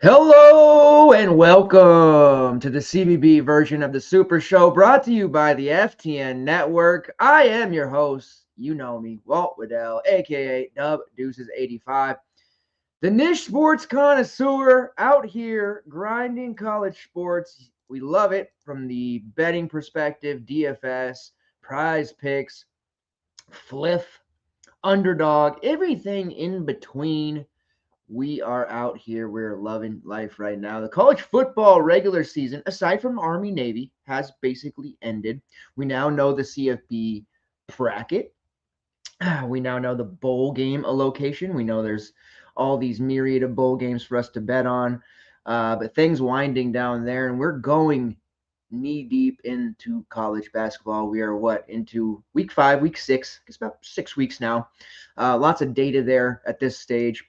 Hello and welcome to the CBB version of the Super Show, brought to you by the FTN Network. I am your host, you know me, Walt Waddell, aka Dub Deuces 85, the niche sports connoisseur out here grinding college sports. We love it from the betting perspective, DFS, prize picks, fliff, underdog, everything in between. We are out here. We're loving life right now. The college football regular season, aside from Army Navy, has basically ended. We now know the CFB bracket. We now know the bowl game allocation. We know there's all these myriad of bowl games for us to bet on. But things winding down there, and we're going knee deep into college basketball. We are into week 5, week 6. It's about 6 weeks now. Lots of data there at this stage.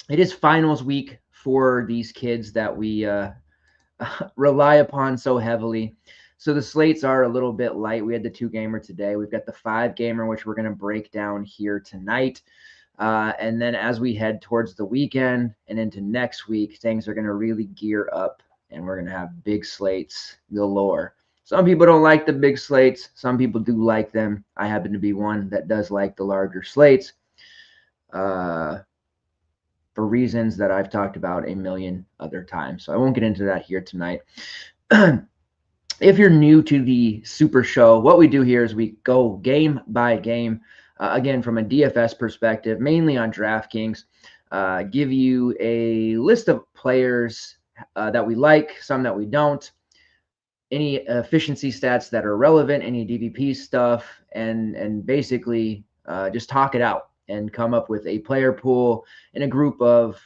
It is finals week for these kids that we rely upon so heavily. So the slates are a little bit light. We had the 2-gamer today. We've got the 5-gamer, which we're going to break down here tonight. And then as we head towards the weekend and into next week, things are going to really gear up, and we're going to have big slates galore. Some people don't like the big slates. Some people do like them. I happen to be one that does like the larger slates. For reasons that I've talked about a million other times. So I won't get into that here tonight. If you're new to the Super Show, what we do here is we go game by game, again, from a DFS perspective, mainly on DraftKings, give you a list of players that we like, some that we don't, any efficiency stats that are relevant, any DVP stuff, and basically just talk it out and come up with a player pool and a group of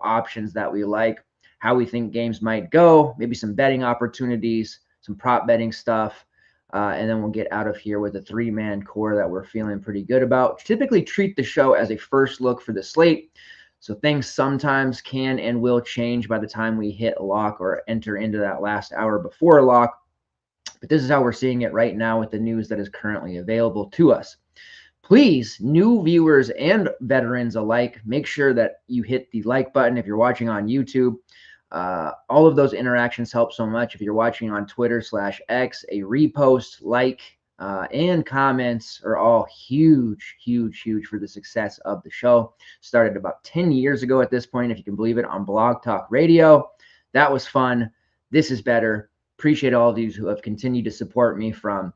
options that we like, how we think games might go, maybe some betting opportunities, some prop betting stuff, and then we'll get out of here with a 3-man core that we're feeling pretty good about. Typically treat the show as a first look for the slate, so things sometimes can and will change by the time we hit lock or enter into that last hour before lock, but this is how we're seeing it right now with the news that is currently available to us. Please, new viewers and veterans alike, make sure that you hit the like button if you're watching on YouTube. All of those interactions help so much. If you're watching on Twitter/X, a repost, like, and comments are all huge, huge, huge for the success of the show. Started about 10 years ago at this point, if you can believe it, on Blog Talk Radio. That was fun. This is better. Appreciate all of you who have continued to support me, from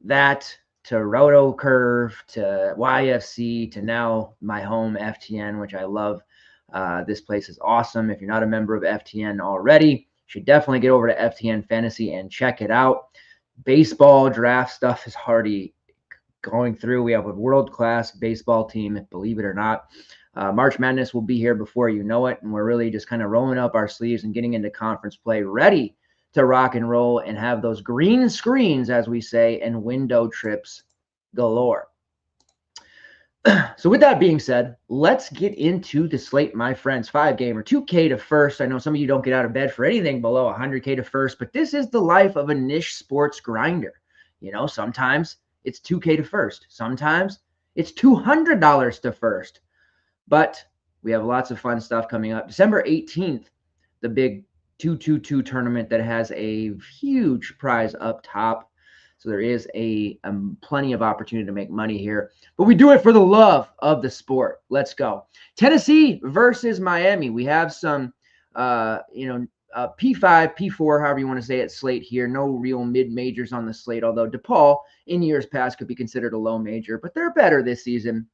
that to Roto Curve, to YFC, to now my home FTN, which I love. This place is awesome. If you're not a member of FTN already, you should definitely get over to FTN Fantasy and check it out. Baseball draft stuff is already going through. We have a world-class baseball team, believe it or not. March Madness will be here before you know it, and we're really just kind of rolling up our sleeves and getting into conference play, ready to rock and roll and have those green screens, as we say, and window trips galore. So with that being said, let's get into the slate, my friends. 5-gamer, 2K to first. I know some of you don't get out of bed for anything below 100K to first, but this is the life of a niche sports grinder. Sometimes it's 2K to first. Sometimes it's $200 to first. But we have lots of fun stuff coming up. December 18th, the big 222 tournament that has a huge prize up top. So there is a plenty of opportunity to make money here, but we do it for the love of the sport. Let's go. Tennessee versus Miami. We have some, P5, P4, however you want to say it, slate here. No real mid-majors on the slate, although DePaul in years past could be considered a low major, but they're better this season.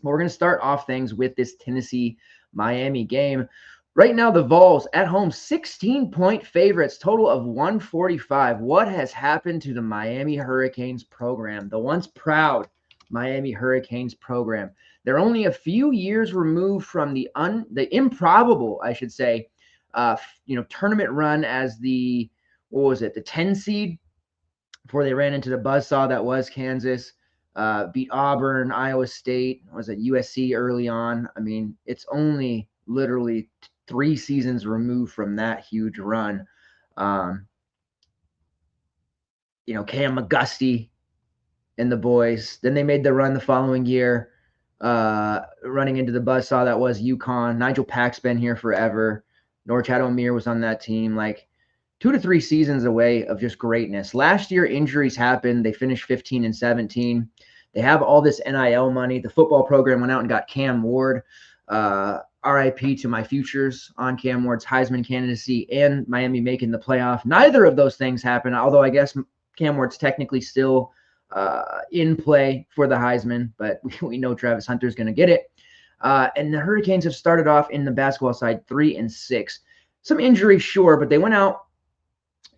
But we're going to start off things with this Tennessee-Miami game. Right now, the Vols at home, 16-point favorites, total of 145. What has happened to the Miami Hurricanes program, the once proud Miami Hurricanes program? They're only a few years removed from the improbable, I should say, tournament run as the 10 seed, before they ran into the buzzsaw that was Kansas, beat Auburn, Iowa State, USC early on. I mean, it's only literally 3 seasons removed from that huge run. Cam McGusty and the boys. Then they made the run the following year. running into the buzzsaw that was UConn. Nigel Pack's been here forever. Norchad O'Meara was on that team. Like 2 to 3 seasons away of just greatness. Last year, injuries happened. They finished 15-17. They have all this NIL money. The football program went out and got Cam Ward. RIP to my futures on Cam Ward's Heisman candidacy and Miami making the playoff. Neither of those things happened, although I guess Cam Ward's technically still in play for the Heisman, but we know Travis Hunter's going to get it. And the Hurricanes have started off in the basketball side 3-6. Some injuries, sure, but they went out.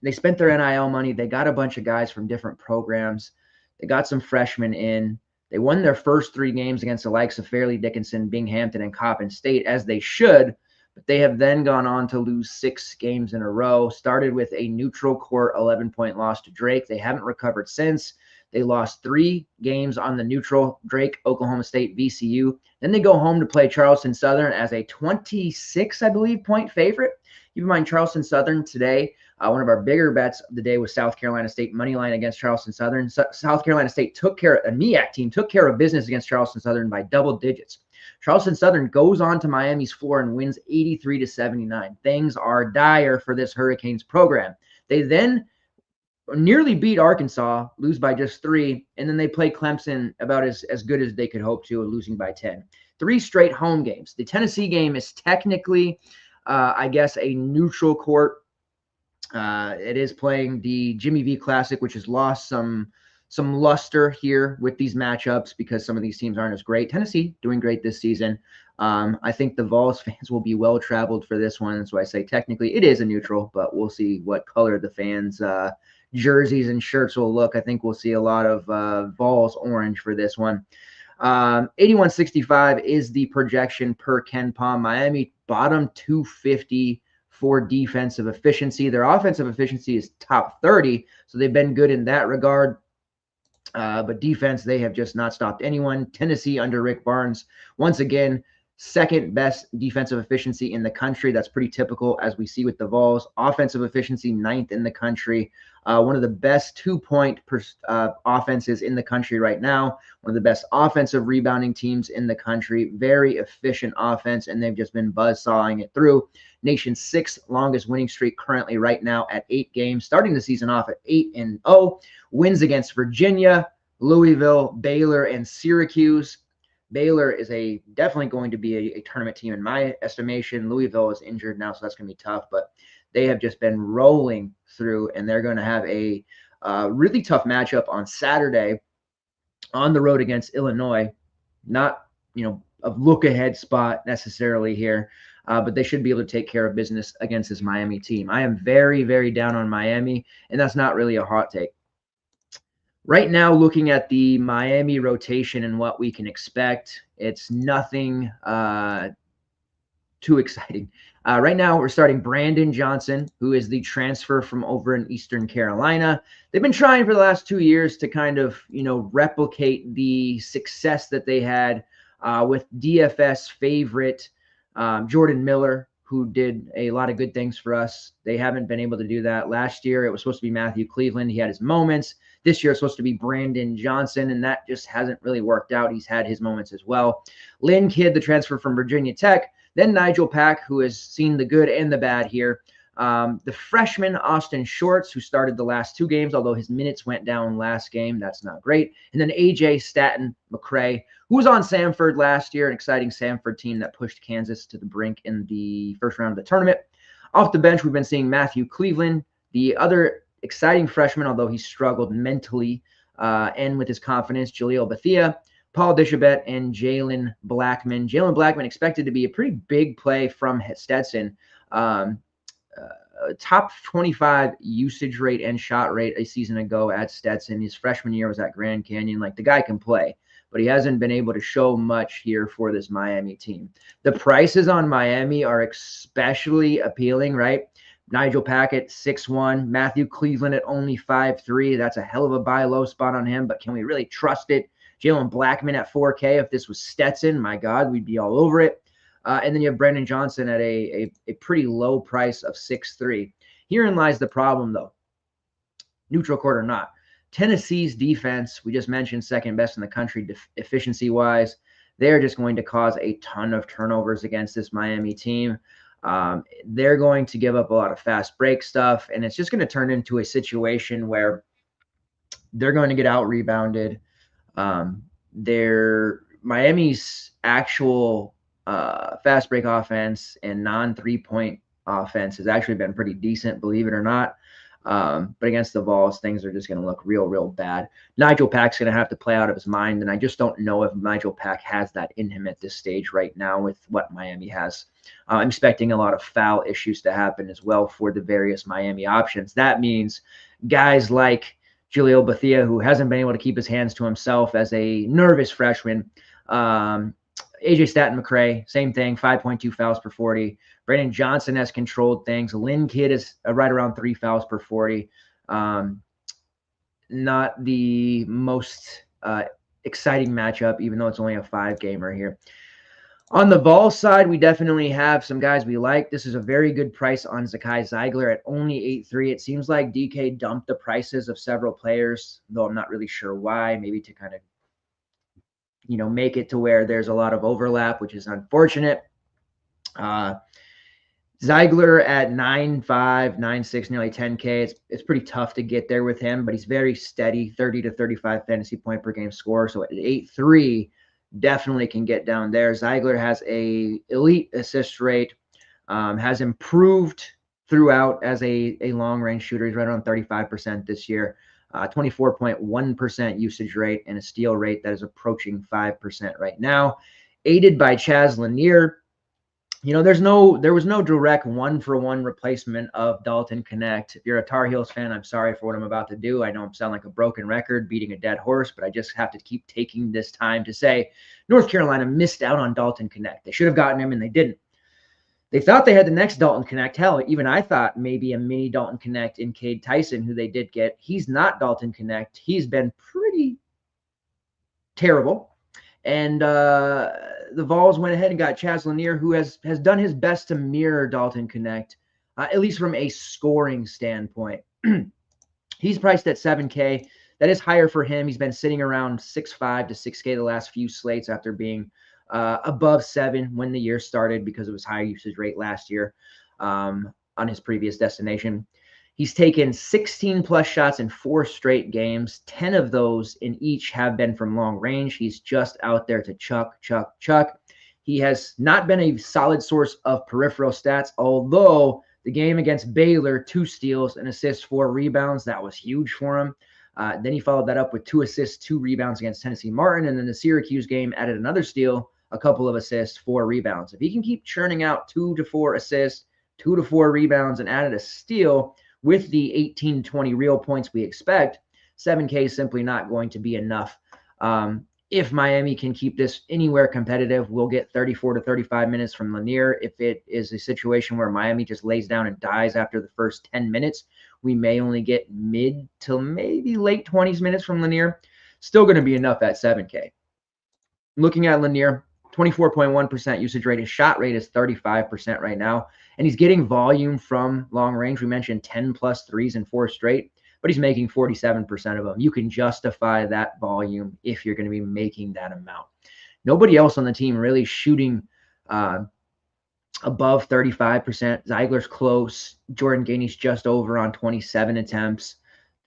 They spent their NIL money. They got a bunch of guys from different programs. They got some freshmen in. They won their first 3 games against the likes of Fairleigh Dickinson, Binghamton, and Coppin State, as they should, but they have then gone on to lose 6 games in a row. Started with a neutral court 11-point loss to Drake. They haven't recovered since. They lost 3 games on the neutral, Drake, Oklahoma State, VCU. Then they go home to play Charleston Southern as a 26, I believe, point favorite. Keep in mind, Charleston Southern today, one of our bigger bets of the day was South Carolina State money line against Charleston Southern. South Carolina State took care of, a MEAC team took care of business against Charleston Southern by double digits. Charleston Southern goes on to Miami's floor and wins 83-79. Things are dire for this Hurricanes program. They then nearly beat Arkansas, lose by just 3, and then they play Clemson about as good as they could hope to, losing by 10. 3 straight home games. The Tennessee game is technically, I guess, a neutral court. It is playing the Jimmy V Classic, which has lost some luster here with these matchups because some of these teams aren't as great. Tennessee doing great this season. I think the Vols fans will be well-traveled for this one, so I say technically it is a neutral, but we'll see what color the fans' jerseys and shirts will look. I think we'll see a lot of Vols orange for this one. 81-65 is the projection per Ken Palm. Miami bottom 250 for defensive efficiency. Their offensive efficiency is top 30, so they've been good in that regard. But defense, they have just not stopped anyone. Tennessee under Rick Barnes, once again, second best defensive efficiency in the country. That's pretty typical, as we see with the Vols. Offensive efficiency, 9th in the country. One of the best 2-point offenses in the country right now. One of the best offensive rebounding teams in the country. Very efficient offense, and they've just been buzzsawing it through. Nation's 6th longest winning streak currently right now at 8 games. Starting the season off at 8-0. Wins against Virginia, Louisville, Baylor, and Syracuse. Baylor is definitely going to be a tournament team in my estimation. Louisville is injured now, so that's going to be tough. But they have just been rolling through, and they're going to have a really tough matchup on Saturday on the road against Illinois. Not, a look-ahead spot necessarily here, but they should be able to take care of business against this Miami team. I am very, very down on Miami, and that's not really a hot take. Right now, looking at the Miami rotation and what we can expect, it's nothing too exciting. Right now, we're starting Brandon Johnson, who is the transfer from over in Eastern Carolina. They've been trying for the last 2 years to kind of, replicate the success that they had with DFS favorite Jordan Miller, who did a lot of good things for us. They haven't been able to do that. Last year, it was supposed to be Matthew Cleveland. He had his moments. This year, it's supposed to be Brandon Johnson, and that just hasn't really worked out. He's had his moments as well. Lynn Kidd, the transfer from Virginia Tech. Then Nigel Pack, who has seen the good and the bad here. The freshman, Austin Shorts, who started the last 2 games, although his minutes went down last game. That's not great. And then A.J. Staten McCray, who was on Samford last year, an exciting Samford team that pushed Kansas to the brink in the first round of the tournament. Off the bench, we've been seeing Matthew Cleveland, the other exciting freshman, although he struggled mentally and with his confidence, Jaleel Bethea, Paul Dishabet, and Jalen Blackman. Jalen Blackman expected to be a pretty big play from Stetson. Top 25 usage rate and shot rate a season ago at Stetson. His freshman year was at Grand Canyon. Like, the guy can play, but he hasn't been able to show much here for this Miami team. The prices on Miami are especially appealing, right? Nigel Pack at 6-1, Matthew Cleveland at only 5-3. That's a hell of a buy low spot on him, but can we really trust it? Jalen Blackman at 4K. If this was Stetson, my God, we'd be all over it. And then you have Brandon Johnson at a pretty low price of 6-3. Herein lies the problem, though. Neutral court or not. Tennessee's defense, we just mentioned, second best in the country efficiency-wise. they're just going to cause a ton of turnovers against this Miami team. They're going to give up a lot of fast break stuff, and it's just going to turn into a situation where they're going to get out rebounded. Miami's actual fast break offense and non 3-point offense has actually been pretty decent, believe it or not. But against the Vols, things are just going to look real bad. Nigel Pack's going to have to play out of his mind, and I just don't know if Nigel Pack has that in him at this stage right now with what Miami has. I'm expecting a lot of foul issues to happen as well for the various Miami options. That means guys like Julio Bethia, who hasn't been able to keep his hands to himself as a nervous freshman. AJ Staten-McRae, same thing, 5.2 fouls per 40. Brandon Johnson has controlled things. Lynn Kidd is right around 3 fouls per 40. Not the most exciting matchup, even though it's only a 5-gamer here. On the Vol side, we definitely have some guys we like. This is a very good price on Zakai Zeigler at only 8.3. It seems like DK dumped the prices of several players, though I'm not really sure why. Maybe to kind of, make it to where there's a lot of overlap, which is unfortunate. Zeigler at 9.5, 9.6, nearly 10K. It's pretty tough to get there with him, but he's very steady, 30 to 35 fantasy point per game score. So at 8.3, definitely can get down there. Zeigler has a elite assist rate, has improved throughout as a long-range shooter. He's right around 35% this year, 24.1% usage rate, and a steal rate that is approaching 5% right now. Aided by Chaz Lanier. There was no direct one-for-one replacement of Dalton Knecht. If you're a Tar Heels fan, I'm sorry for what I'm about to do. I know I'm sound like a broken record, beating a dead horse, but I just have to keep taking this time to say North Carolina missed out on Dalton Knecht. They should have gotten him, and they didn't. They thought they had the next Dalton Knecht. Hell, even I thought maybe a mini Dalton Knecht in Cade Tyson, who they did get. He's not Dalton Knecht. He's been pretty terrible. And the Vols went ahead and got Chaz Lanier, who has done his best to mirror Dalton Knecht, at least from a scoring standpoint. He's priced at 7K. That is higher for him. He's been sitting around 6.5 to 6K the last few slates after being above 7 when the year started because of his high usage rate last year on his previous destination. He's taken 16-plus shots in 4 straight games. 10 of those in each have been from long range. He's just out there to chuck. He has not been a solid source of peripheral stats, although the game against Baylor, 2 steals, an assist, 4 rebounds. That was huge for him. Then he followed that up with 2 assists, 2 rebounds against Tennessee Martin. And then the Syracuse game added another steal, a couple of assists, 4 rebounds. If he can keep churning out 2 to 4 assists, 2 to 4 rebounds, and added a steal with the 18 to 20 real points we expect, 7K is simply not going to be enough. If Miami can keep this anywhere competitive, we'll get 34 to 35 minutes from Lanier. If it is a situation where Miami just lays down and dies after the first 10 minutes, we may only get mid to maybe late 20s minutes from Lanier. Still going to be enough at 7K. Looking at Lanier, 24.1% usage rate. His shot rate is 35% right now. And he's getting volume from long range. We mentioned 10-plus threes in 4 straight, but he's making 47% of them. You can justify that volume if you're going to be making that amount. Nobody else on the team really shooting above 35%. Zeigler's close. Jordan Gainey's just over on 27 attempts.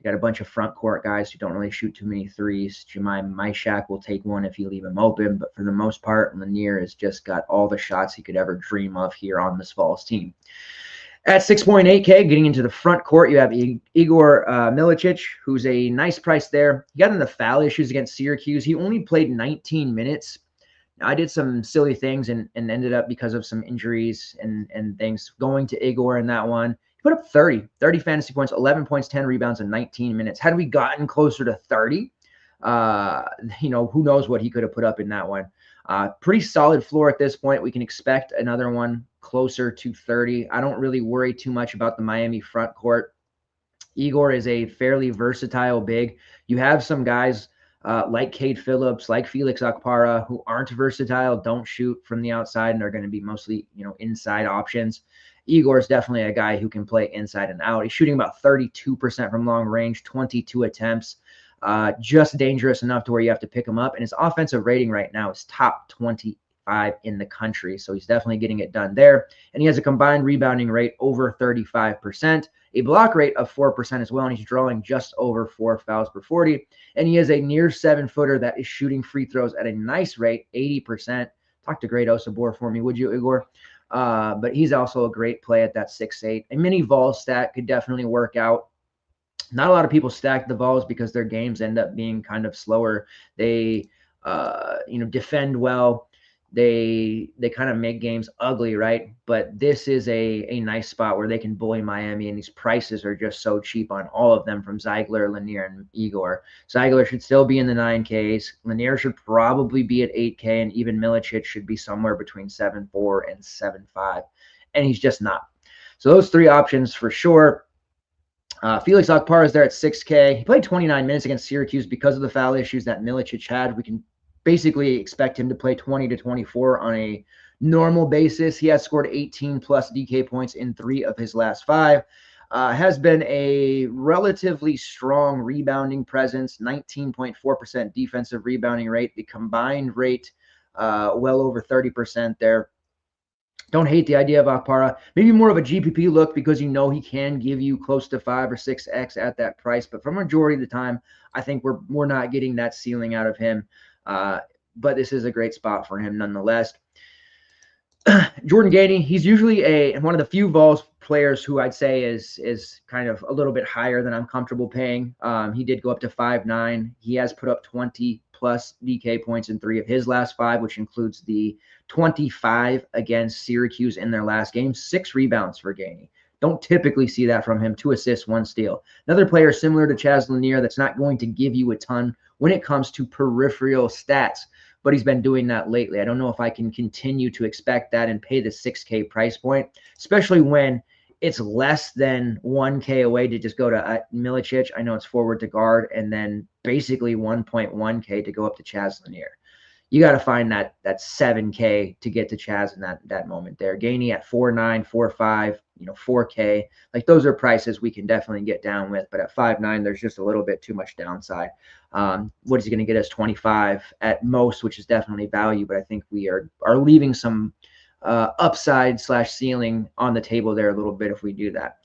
Got a bunch of front court guys who don't really shoot too many threes. Jemai Myshak will take one if you leave him open, but for the most part, Lanier has just got all the shots he could ever dream of here on this Vols team. At 6.8K, getting into the front court, you have Igor Milicic, who's a nice price there. He got into foul issues against Syracuse. He only played 19 minutes. Now, I did some silly things and ended up, because of some injuries and things, going to Igor in that one. Put up 30 fantasy points, 11 points, 10 rebounds in 19 minutes. Had we gotten closer to 30, who knows what he could have put up in that one. Pretty solid floor at this point. We can expect another one closer to 30. I don't really worry too much about the Miami front court. Igor is a fairly versatile big. You have some guys like Cade Phillips, like Felix Akpara, who aren't versatile, don't shoot from the outside, and are going to be mostly, inside options. Igor is definitely a guy who can play inside and out. He's shooting about 32% from long range, 22 attempts. just dangerous enough to where you have to pick him up. And his offensive rating right now is top 25 in the country. So he's definitely getting it done there. And he has a combined rebounding rate over 35%, a block rate of 4% as well. And he's drawing just over 4 fouls per 40. And he is a near 7-footer that is shooting free throws at a nice rate, 80%. Talk to Great Osabor for me, would you, Igor? But he's also a great play at that 6'8". A mini vol stat could definitely work out. Not a lot of people stack the Vols because their games end up being kind of slower. They, defend well. They kind of make games ugly, right? But this is a nice spot where they can bully Miami, and these prices are just so cheap on all of them from Zeigler, Lanier, and Igor. Zeigler should still be in the 9Ks. Lanier should probably be at 8K, and even Milicic should be somewhere between 7.4 and 7.5, and he's just not. So those three options for sure. Felix Okpara is there at 6K. He played 29 minutes against Syracuse because of the foul issues that Milicic had. We can basically expect him to play 20 to 24 on a normal basis. He has scored 18 plus DK points in 3 of his last 5. Has been a relatively strong rebounding presence, 19.4% defensive rebounding rate. The combined rate, well over 30% there. Don't hate the idea of Okpara. Maybe more of a GPP look because you know he can give you close to 5 or 6x at that price. But for majority of the time, I think we're not getting that ceiling out of him. But this is a great spot for him nonetheless. Jordan Gainey, he's usually one of the few Vols players who I'd say is kind of a little bit higher than I'm comfortable paying. He did go up to 5'9". He has put up 20 plus DK points in 3 of his last 5, which includes the 25 against Syracuse in their last game. 6 rebounds for Gainey. Don't typically see that from him. 2 assists, 1 steal. Another player similar to Chaz Lanier that's not going to give you a ton when it comes to peripheral stats, but he's been doing that lately. I don't know if I can continue to expect that and pay the 6K price point, especially when it's less than 1K away to just go to Milicic. I know it's forward to guard, and then basically 1.1K to go up to Chaz Lanier. You got to find that 7K to get to Chaz in that moment there. Gainey at 4.9, 4.5, 4K. Like, those are prices we can definitely get down with, but at 5.9, there's just a little bit too much downside. What is he going to get us? 25 at most, which is definitely value, but I think we are leaving some upside / ceiling on the table there a little bit if we do that.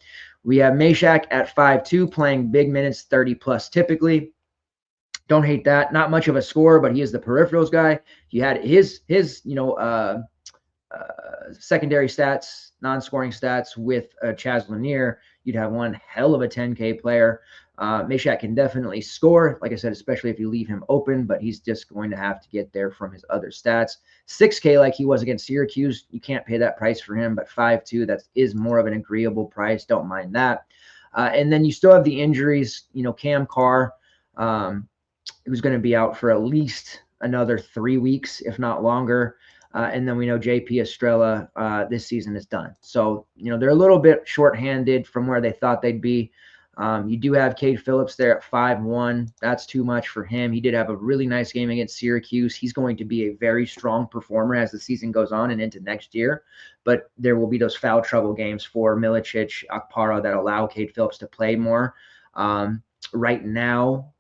We have Meshack at 5.2 playing big minutes, 30 plus typically. Don't hate that. Not much of a scorer, but he is the peripherals guy. He had his secondary stats, non-scoring stats with Chaz Lanier. You'd have one hell of a 10K player. Meshack can definitely score, like I said, especially if you leave him open, but he's just going to have to get there from his other stats. 6K like he was against Syracuse, you can't pay that price for him, but 5.2, that is more of an agreeable price. Don't mind that. And then you still have the injuries, Cam Carr, who's going to be out for at least another 3 weeks, if not longer. And then we know JP Estrella this season is done. So, they're a little bit shorthanded from where they thought they'd be. You do have Cade Phillips there at 5.1. That's too much for him. He did have a really nice game against Syracuse. He's going to be a very strong performer as the season goes on and into next year. But there will be those foul trouble games for Milicic, Okpara that allow Cade Phillips to play more. Right now,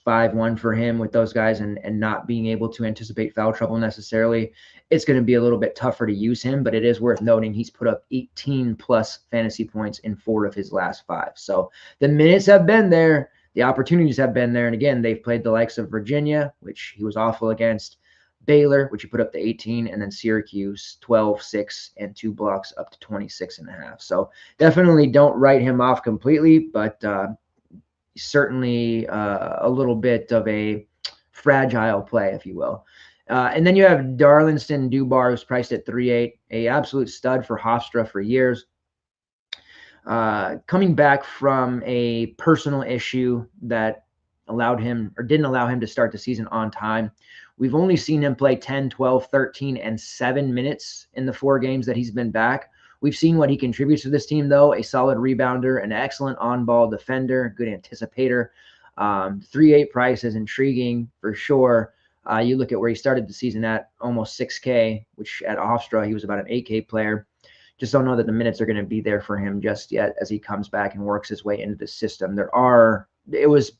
5.1 for him with those guys and not being able to anticipate foul trouble necessarily. It's going to be a little bit tougher to use him, but it is worth noting he's put up 18 plus fantasy points in 4 of his last 5. So the minutes have been there. The opportunities have been there. And again, they've played the likes of Virginia, which he was awful against, Baylor, which he put up to 18, and then Syracuse, 12, 6, and 2 blocks up to 26.5. So definitely don't write him off completely, but certainly a little bit of a fragile play, if you will. And then you have Darlinston Dubar, who's priced at 3.8, a absolute stud for Hofstra for years. Coming back from a personal issue that didn't allow him to start the season on time. We've only seen him play 10, 12, 13, and 7 minutes in the 4 games that he's been back. We've seen what he contributes to this team, though. A solid rebounder, an excellent on-ball defender, good anticipator. 3.8 price is intriguing for sure. You look at where he started the season at almost 6K, which at Hofstra, he was about an 8K player. Just don't know that the minutes are going to be there for him just yet as he comes back and works his way into the system. It was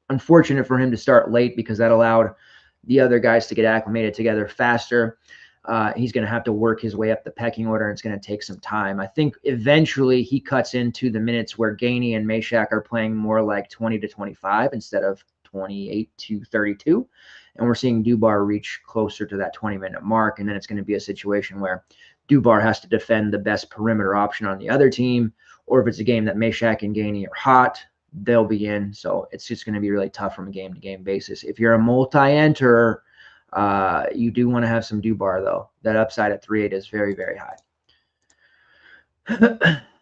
Unfortunate for him to start late because that allowed the other guys to get acclimated together faster. He's going to have to work his way up the pecking order, and it's going to take some time. I think eventually he cuts into the minutes where Gainey and Meshack are playing more like 20 to 25 instead of 28 to 32. And we're seeing Dubar reach closer to that 20-minute mark. And then it's going to be a situation where Dubar has to defend the best perimeter option on the other team. Or if it's a game that Meshack and Gainey are hot, they'll be in. So it's just going to be really tough from a game-to-game basis. If you're a multi-enter, you do want to have some Dubar, though. That upside at 3.8 is very, very high.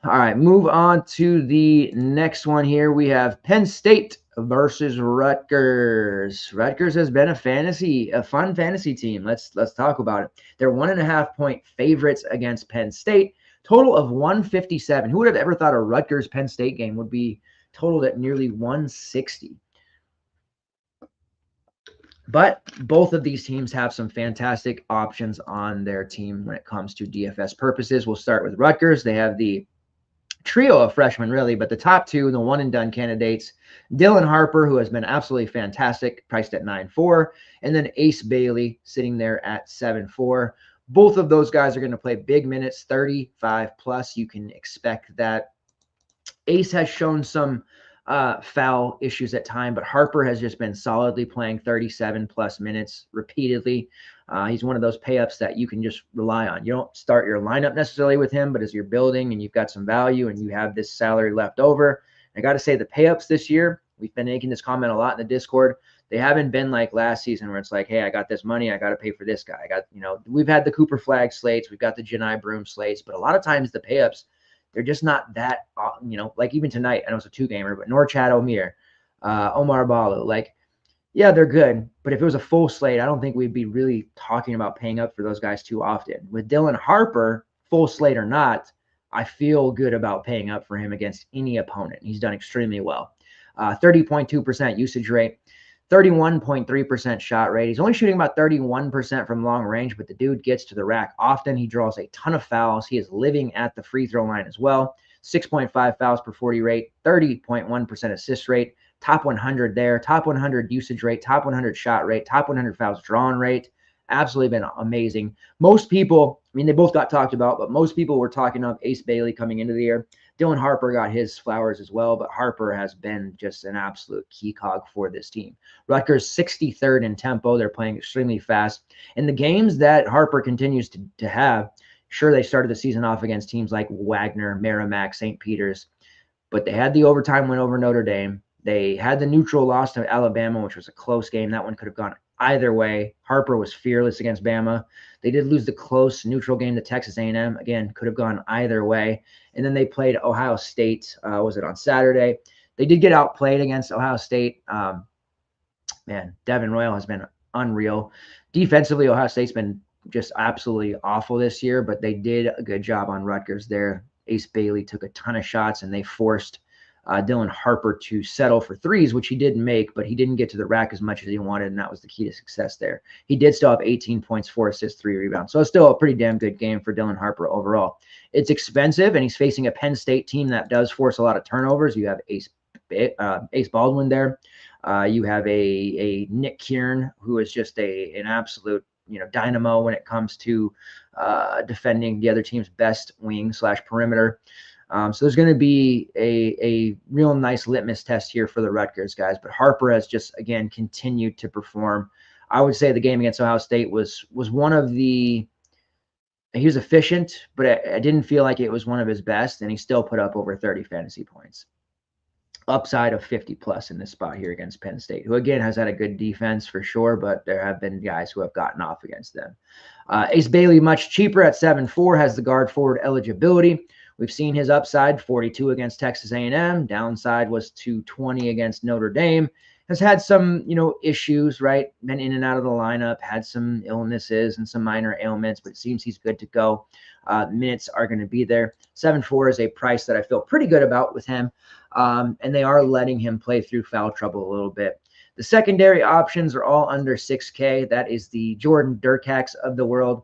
All right, move on to the next one here. We have Penn State versus Rutgers. Rutgers has been a fun fantasy team. Let's talk about it. They're 1.5-point favorites against Penn State. Total of 157. Who would have ever thought a Rutgers Penn State game would be totaled at nearly 160? But both of these teams have some fantastic options on their team when it comes to DFS purposes. We'll start with Rutgers. They have the trio of freshmen, really, but the top two, the one-and-done candidates, Dylan Harper, who has been absolutely fantastic, priced at 9.4, and then Ace Bailey sitting there at 7.4. Both of those guys are going to play big minutes, 35 plus. You can expect that. Ace has shown some foul issues at time, but Harper has just been solidly playing 37 plus minutes repeatedly. He's one of those pay-ups that you can just rely on. You don't start your lineup necessarily with him, but as you're building and you've got some value and you have this salary left over, I got to say the pay-ups this year, we've been making this comment a lot in the Discord. They haven't been like last season where it's like, hey, I got this money, I got to pay for this guy. We've had the Cooper Flag slates, we've got the Janai Broom slates, but a lot of times the pay-ups, they're just not that, like even tonight, I know it's a two-gamer, but Norchad Omir, Omar Balu, yeah, they're good. But if it was a full slate, I don't think we'd be really talking about paying up for those guys too often. With Dylan Harper, full slate or not, I feel good about paying up for him against any opponent. He's done extremely well. 30.2% usage rate, 31.3% shot rate. He's only shooting about 31% from long range, but the dude gets to the rack often. He draws a ton of fouls. He is living at the free throw line as well. 6.5 fouls per 40 rate, 30.1% assist rate, top 100 there, top 100 usage rate, top 100 shot rate, top 100 fouls drawn rate. Absolutely been amazing. Most people, they both got talked about, but most people were talking of Ace Bailey coming into the year. Dylan Harper got his flowers as well, but Harper has been just an absolute key cog for this team. Rutgers 63rd in tempo. They're playing extremely fast. And the games that Harper continues to have, sure, they started the season off against teams like Wagner, Merrimack, St. Peter's, but they had the overtime win over Notre Dame. They had the neutral loss to Alabama, which was a close game. That one could have gone either way. Harper was fearless against Bama. They did lose the close neutral game to Texas A&M. Again, could have gone either way. And then they played Ohio State. Was it on Saturday? They did get outplayed against Ohio State. Devin Royal has been unreal. Defensively, Ohio State's been just absolutely awful this year, but they did a good job on Rutgers there. Ace Bailey took a ton of shots, and they forced Dylan Harper to settle for threes, which he didn't make, but he didn't get to the rack as much as he wanted, and that was the key to success there. He did still have 18 points, 4 assists, 3 rebounds. So it's still a pretty damn good game for Dylan Harper overall. It's expensive, and he's facing a Penn State team that does force a lot of turnovers. You have Ace Baldwin there. You have a Nick Kieran, who is just an absolute dynamo when it comes to defending the other team's best wing / perimeter. So there's going to be a real nice litmus test here for the Rutgers guys. But Harper has just, again, continued to perform. I would say the game against Ohio State was one of the – he was efficient, but I didn't feel like it was one of his best, and he still put up over 30 fantasy points. Upside of 50-plus in this spot here against Penn State, who, again, has had a good defense for sure, but there have been guys who have gotten off against them. Ace Bailey, much cheaper at 7.4, has the guard forward eligibility. We've seen his upside, 42 against Texas A&M. Downside was 220 against Notre Dame. Has had some, issues, right? Been in and out of the lineup, had some illnesses and some minor ailments, but it seems he's good to go. Minutes are going to be there. 7.4 is a price that I feel pretty good about with him. And they are letting him play through foul trouble a little bit. The secondary options are all under 6K. That is the Jordan Durkax of the world.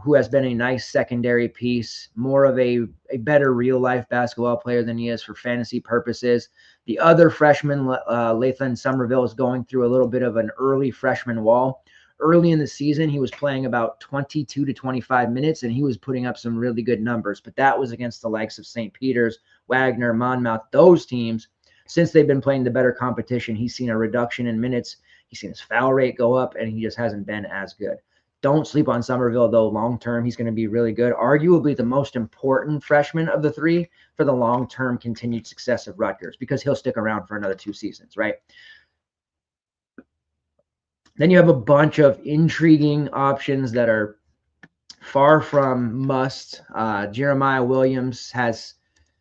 who has been a nice secondary piece, more of a better real-life basketball player than he is for fantasy purposes. The other freshman, Lathan Somerville, is going through a little bit of an early freshman wall. Early in the season, he was playing about 22 to 25 minutes, and he was putting up some really good numbers. But that was against the likes of St. Peter's, Wagner, Monmouth, those teams. Since they've been playing the better competition, he's seen a reduction in minutes. He's seen his foul rate go up, and he just hasn't been as good. Don't sleep on Somerville, though. Long-term, he's going to be really good. Arguably the most important freshman of the three for the long-term continued success of Rutgers, because he'll stick around for another 2 seasons, right? Then you have a bunch of intriguing options that are far from must. Jeremiah Williams has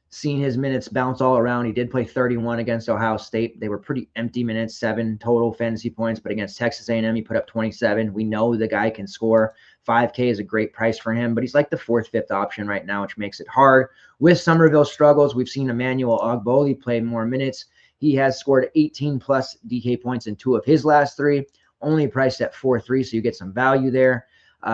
seen his minutes bounce all around. He did play 31 against Ohio State. They were pretty empty minutes, 7 total fantasy points, but against Texas A&M, he put up 27. We know the guy can score. 5K is a great price for him, but he's like the 4th, 5th option right now, which makes it hard. With Somerville's struggles, we've seen Emmanuel Ogboli play more minutes. He has scored 18-plus DK points in 2 of his last 3, only priced at 4.3, so you get some value there.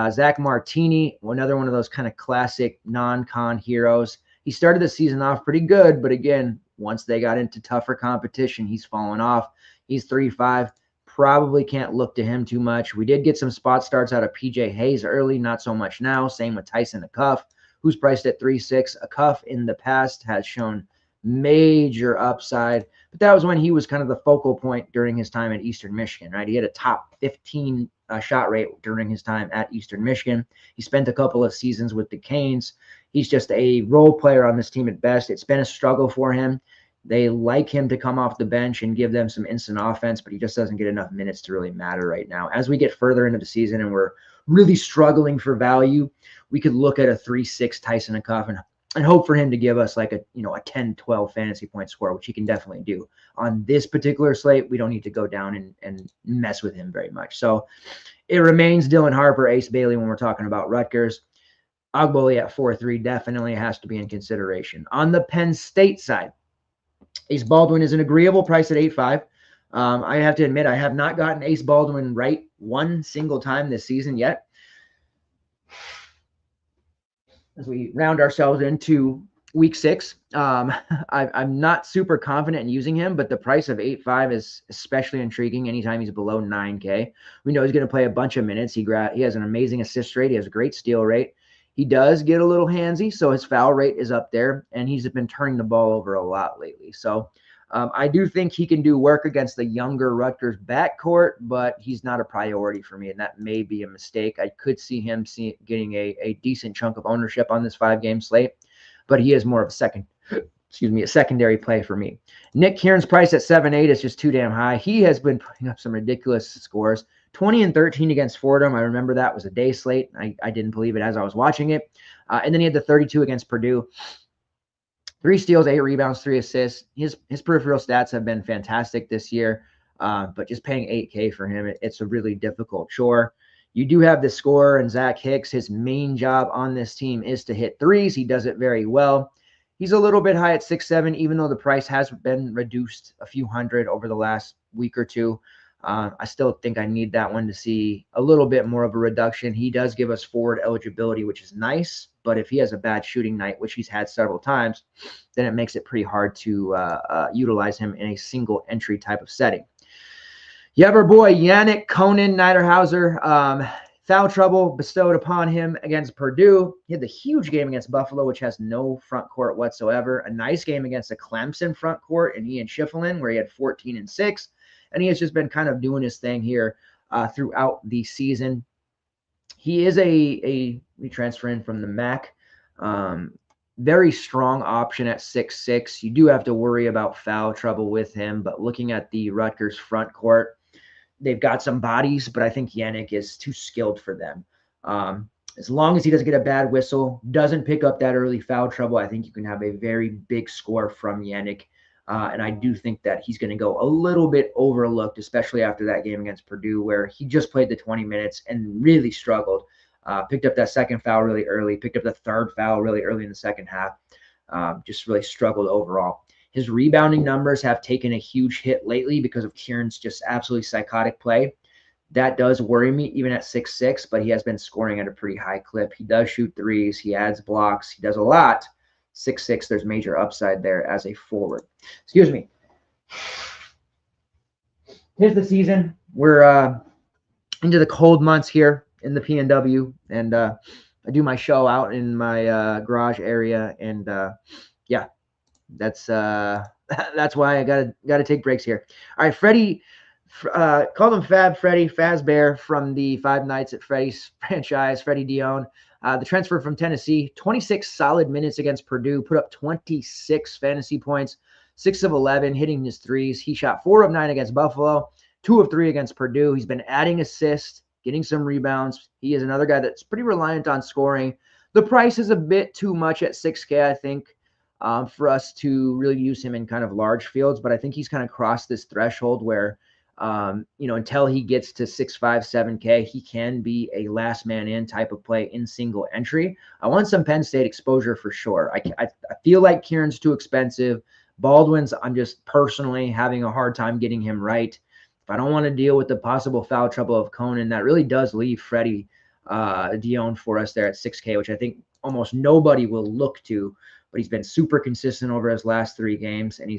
Zach Martini, another one of those kind of classic non-con heroes. He started the season off pretty good, but again, once they got into tougher competition, he's fallen off. He's 3.5. Probably can't look to him too much. We did get some spot starts out of PJ Hayes early, not so much now. Same with Tyson Acuff, who's priced at 3.6. Acuff in the past has shown major upside, but that was when he was kind of the focal point during his time at Eastern Michigan, right? He had a top 15 shot rate during his time at Eastern Michigan. He spent a couple of seasons with the Canes. He's just a role player on this team at best. It's been a struggle for him. They like him to come off the bench and give them some instant offense, but he just doesn't get enough minutes to really matter right now. As we get further into the season and we're really struggling for value, we could look at a 3.6 Tyson Acuff and hope for him to give us like a 10, 12 fantasy point score, which he can definitely do. On this particular slate, we don't need to go down and mess with him very much. So it remains Dylan Harper, Ace Bailey when we're talking about Rutgers. Ogboli at 4.3 definitely has to be in consideration. On the Penn State side, Ace Baldwin is an agreeable price at 8.5. I have to admit, I have not gotten Ace Baldwin right one single time this season yet. As we round ourselves into week 6, I'm not super confident in using him, but the price of 8.5 is especially intriguing anytime he's below 9K. We know he's going to play a bunch of minutes. He has an amazing assist rate. He has a great steal rate. He does get a little handsy, so his foul rate is up there, and he's been turning the ball over a lot lately. So I do think he can do work against the younger Rutgers backcourt, but he's not a priority for me, and that may be a mistake. I could see him getting a decent chunk of ownership on this 5-game slate, but he is more of a secondary play for me. Nick Kieran's price at 7.8 is just too damn high. He has been putting up some ridiculous scores. 20 and 13 against Fordham. I remember that was a day slate. I didn't believe it as I was watching it. And then he had the 32 against Purdue. 3 steals, 8 rebounds, 3 assists. His peripheral stats have been fantastic this year, but just paying 8K for him, it's a really difficult chore. You do have the scorer and Zach Hicks. His main job on this team is to hit threes. He does it very well. He's a little bit high at 6.7, even though the price has been reduced a few hundred over the last week or two. I still think I need that one to see a little bit more of a reduction. He does give us forward eligibility, which is nice, but if he has a bad shooting night, which he's had several times, then it makes it pretty hard to utilize him in a single entry type of setting. You have our boy Yannick Conan Niederhauser. Foul trouble bestowed upon him against Purdue. He had the huge game against Buffalo, which has no front court whatsoever. A nice game against the Clemson front court and Ian Schiffelin, where he had 14 and 6. And he has just been kind of doing his thing here throughout the season. He is a transfer in from the MAC. Very strong option at 6'6". You do have to worry about foul trouble with him, but looking at the Rutgers front court, they've got some bodies, but I think Yannick is too skilled for them. As long as he doesn't get a bad whistle, doesn't pick up that early foul trouble, I think you can have a very big score from Yannick. And I do think that he's going to go a little bit overlooked, especially after that game against Purdue, where he just played the 20 minutes and really struggled. Picked up that second foul really early, picked up the third foul really early in the second half. Just really struggled overall. His rebounding numbers have taken a huge hit lately because of Kieran's just absolutely psychotic play. That does worry me even at 6'6", but he has been scoring at a pretty high clip. He does shoot threes. He adds blocks. He does a lot. 6'6", there's major upside there as a forward. Excuse me. Here's the season. We're into the cold months here in the PNW, and I do my show out in my garage area, and yeah, that's why I gotta take breaks here. All right, Freddie, called him Fab Freddie Fazbear from the Five Nights at Freddy's franchise. Freddie Dion, the transfer from Tennessee, 26 solid minutes against Purdue, put up 26 fantasy points, 6 of 11 hitting his threes. He shot 4 of 9 against Buffalo, 2 of 3 against Purdue. He's been adding assists, getting some rebounds. He is another guy that's pretty reliant on scoring. The price is a bit too much at 6K, I think, for us to really use him in kind of large fields. But I think he's kind of crossed this threshold where, until he gets to 6.5, 7K, he can be a last man in type of play in single entry. I want some Penn State exposure for sure. I feel like Kieran's too expensive. Baldwin's, I'm just personally having a hard time getting him right. If I don't want to deal with the possible foul trouble of Conan, that really does leave Freddie Dion for us there at 6K, which I think almost nobody will look to. But he's been super consistent over his last 3 games, and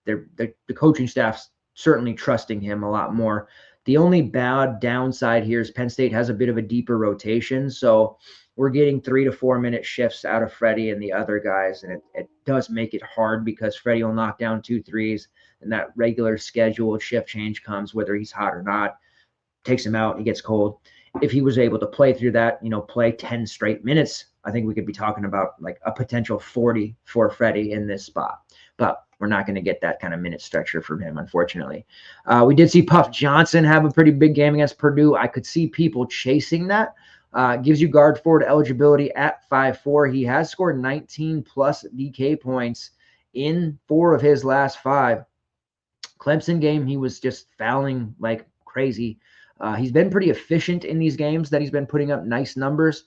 the coaching staff's certainly trusting him a lot more. The only bad downside here is Penn State has a bit of a deeper rotation, so we're getting 3 to 4 minute shifts out of Freddie and the other guys, and it does make it hard because Freddie will knock down 2 threes, and that regular scheduled shift change comes whether he's hot or not. Takes him out, he gets cold. If he was able to play through that, play 10 straight minutes, I think we could be talking about like a potential 40 for Freddie in this spot. But we're not going to get that kind of minute stretcher from him, unfortunately. We did see Puff Johnson have a pretty big game against Purdue. I could see people chasing that. Gives you guard forward eligibility at 5'4". He has scored 19 plus DK points in 4 of his last 5. Clemson game, he was just fouling like crazy. He's been pretty efficient in these games that he's been putting up nice numbers,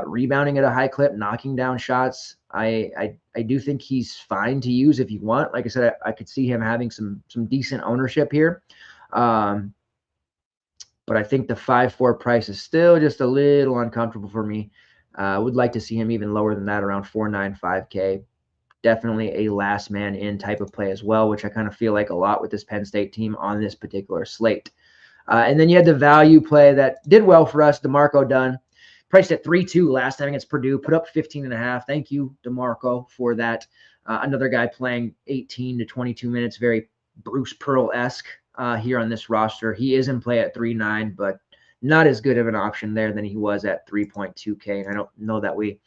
rebounding at a high clip, knocking down shots. I do think he's fine to use if you want. Like I said, I could see him having some decent ownership here. But I think the 5'4" price is still just a little uncomfortable for me. I would like to see him even lower than that, around 4.95K. Definitely a last man in type of play as well, which I kind of feel like a lot with this Penn State team on this particular slate. And then you had the value play that did well for us, DeMarco Dunn. Priced at 3.2 last time against Purdue, put up 15.5. Thank you, DeMarco, for that. Another guy playing 18 to 22 minutes, very Bruce Pearl-esque here on this roster. He is in play at 3.9, but not as good of an option there than he was at 3.2K. And I don't know that we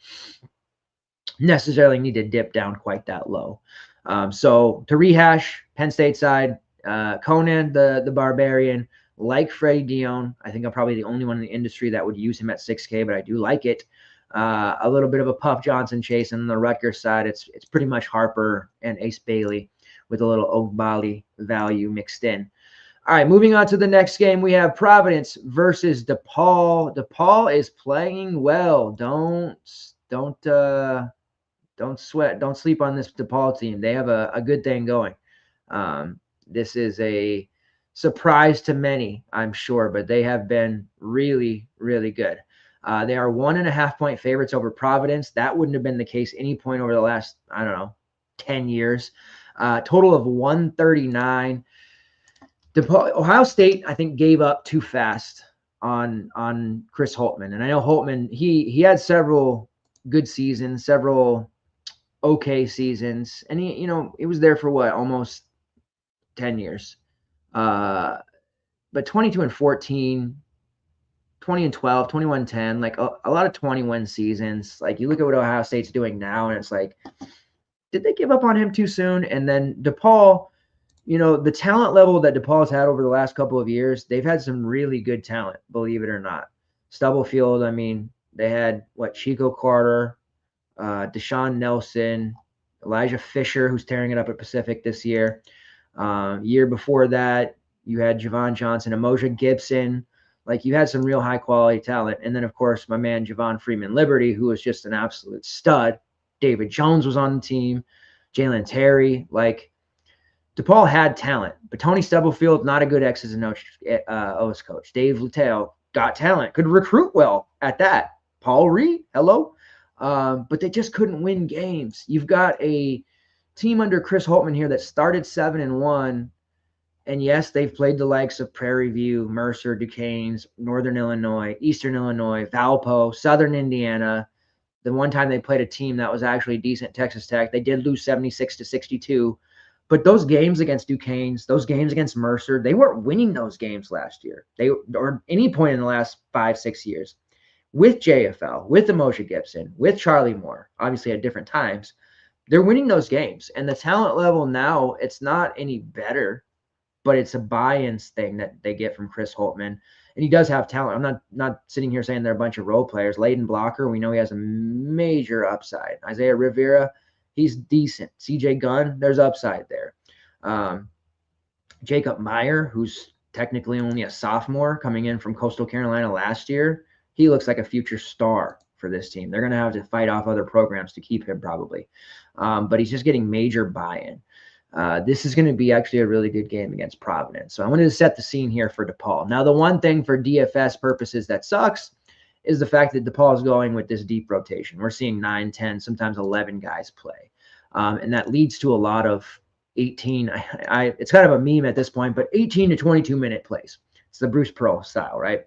necessarily need to dip down quite that low. So to rehash, Penn State side, Conan the Barbarian, like Freddie Dion. I think I'm probably the only one in the industry that would use him at 6K, but I do like it. A little bit of a Puff Johnson chase on the Rutgers side. It's pretty much Harper and Ace Bailey with a little Ogbali value mixed in. All right, moving on to the next game, we have Providence versus DePaul. DePaul is playing well. Don't sweat. Don't sleep on this DePaul team. They have a good thing going. This is a surprise to many, I'm sure, but they have been really, really good. They are 1.5 point favorites over Providence. That wouldn't have been the case any point over the last, 10 years. Total of 139. Ohio State, I think, gave up too fast on Chris Holtmann. And I know Holtmann, he had several good seasons, several okay seasons. And he was there for what, almost 10 years. But 22-14, 20-12, 21-10, like a lot of 21 seasons. Like you look at what Ohio State's doing now, and it's like, did they give up on him too soon? And then DePaul, the talent level that DePaul's had over the last couple of years, they've had some really good talent, believe it or not. Stubblefield, they had Chico Carter, Deshaun Nelson, Elijah Fisher, who's tearing it up at Pacific this year. Year before that, you had Javon Johnson, Emoja Gibson. Like, you had some real high-quality talent. And then, of course, my man Javon Freeman-Liberty, who was just an absolute stud. David Jones was on the team. Jalen Terry. Like, DePaul had talent, but Tony Stubblefield, not a good X's and O's coach. Dave Littell got talent, could recruit well at that. Paul Reed, hello. But they just couldn't win games. You've got a team under Chris Holtmann here that started 7-1. And yes, they've played the likes of Prairie View, Mercer, Duquesne, Northern Illinois, Eastern Illinois, Valpo, Southern Indiana. The one time they played a team that was actually decent, Texas Tech, they did lose 76-62. But those games against Duquesne, those games against Mercer, they weren't winning those games last year. Or any point in the last 5-6 years. With JFL, with Emoja Gibson, with Charlie Moore, obviously at different times, they're winning those games. And the talent level now, it's not any better, but it's a buy-ins thing that they get from Chris Holtmann. And he does have talent. I'm not sitting here saying they're a bunch of role players. Layden Blocker, we know he has a major upside. Isaiah Rivera, he's decent. CJ Gunn, there's upside there. Jacob Meyer, who's technically only a sophomore coming in from Coastal Carolina last year, he looks like a future star for this team. They're going to have to fight off other programs to keep him probably. But he's just getting major buy-in. This is going to be actually a really good game against Providence. So I wanted to set the scene here for DePaul. Now, the one thing for DFS purposes that sucks is the fact that DePaul is going with this deep rotation. We're seeing 9, 10, sometimes 11 guys play. And that leads to a lot of 18. It's kind of a meme at this point, but 18 to 22-minute plays. It's the Bruce Pearl style, right?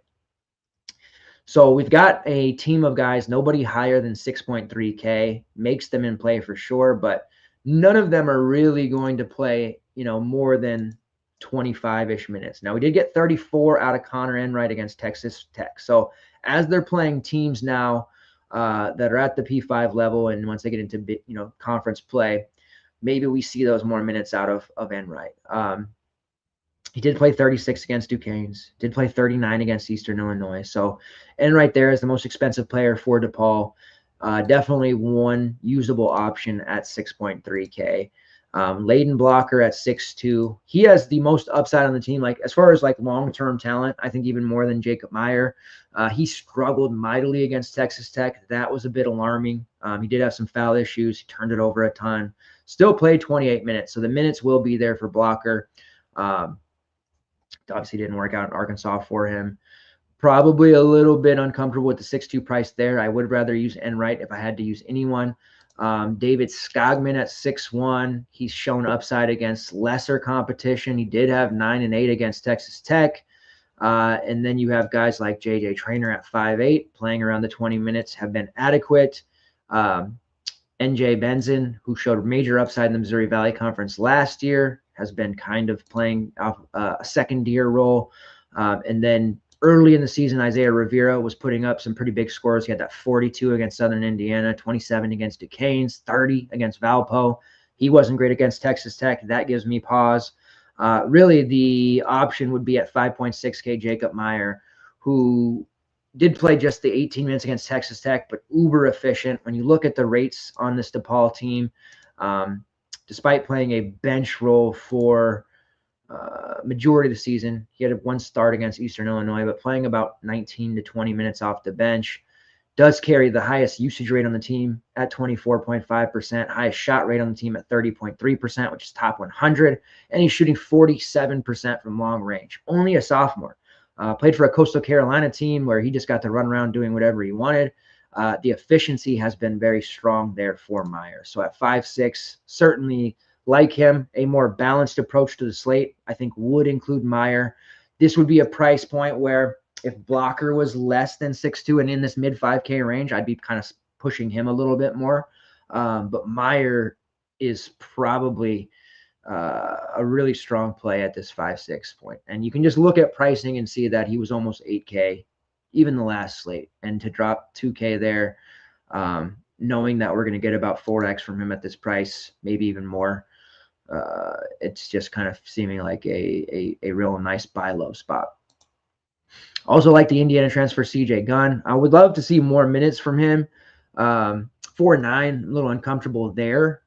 So we've got a team of guys, nobody higher than 6.3K, makes them in play for sure, but none of them are really going to play, more than 25-ish minutes. Now, we did get 34 out of Connor Enright against Texas Tech. So as they're playing teams now that are at the P5 level, and once they get into, conference play, maybe we see those more minutes out of Enright. He did play 36 against Duquesne, did play 39 against Eastern Illinois. So Enright there is the most expensive player for DePaul. Definitely one usable option at 6.3K. Layden Blocker at 6'2". He has the most upside on the team, as far as long-term talent, I think even more than Jacob Meyer. He struggled mightily against Texas Tech. That was a bit alarming. He did have some foul issues. He turned it over a ton. Still played 28 minutes, so the minutes will be there for Blocker. Obviously didn't work out in Arkansas for him. Probably a little bit uncomfortable with the 6'2" price there. I would rather use Enright if I had to use anyone. David Skogman at 6'1". He's shown upside against lesser competition. He did have 9 and 8 against Texas Tech. And then you have guys like JJ Traynor at 5'8", playing around the 20 minutes, have been adequate. NJ Benson, who showed major upside in the Missouri Valley Conference last year, has been kind of playing a second-tier role. And then early in the season, Isaiah Rivera was putting up some pretty big scores. He had that 42 against Southern Indiana, 27 against Duquesne, 30 against Valpo. He wasn't great against Texas Tech. That gives me pause. Really, the option would be at 5.6K Jacob Meyer, who did play just the 18 minutes against Texas Tech, but uber efficient. When you look at the rates on this DePaul team, despite playing a bench role for majority of the season, he had one start against Eastern Illinois, but playing about 19 to 20 minutes off the bench, does carry the highest usage rate on the team at 24.5%, highest shot rate on the team at 30.3%, which is top 100, and he's shooting 47% from long range. Only a sophomore. Played for a Coastal Carolina team where he just got to run around doing whatever he wanted. The efficiency has been very strong there for Meyer. So at 5'6", certainly like him, a more balanced approach to the slate, I think, would include Meyer. This would be a price point where if Blocker was less than 6'2" and in this mid 5K range, I'd be kind of pushing him a little bit more. But Meyer is probably a really strong play at this 5'6" point. And you can just look at pricing and see that he was almost 8K, even the last slate. And to drop 2K there, knowing that we're going to get about 4X from him at this price, maybe even more, it's just kind of seeming like a real nice buy low spot. Also like the Indiana transfer CJ Gunn. I would love to see more minutes from him. 4'9", a little uncomfortable there.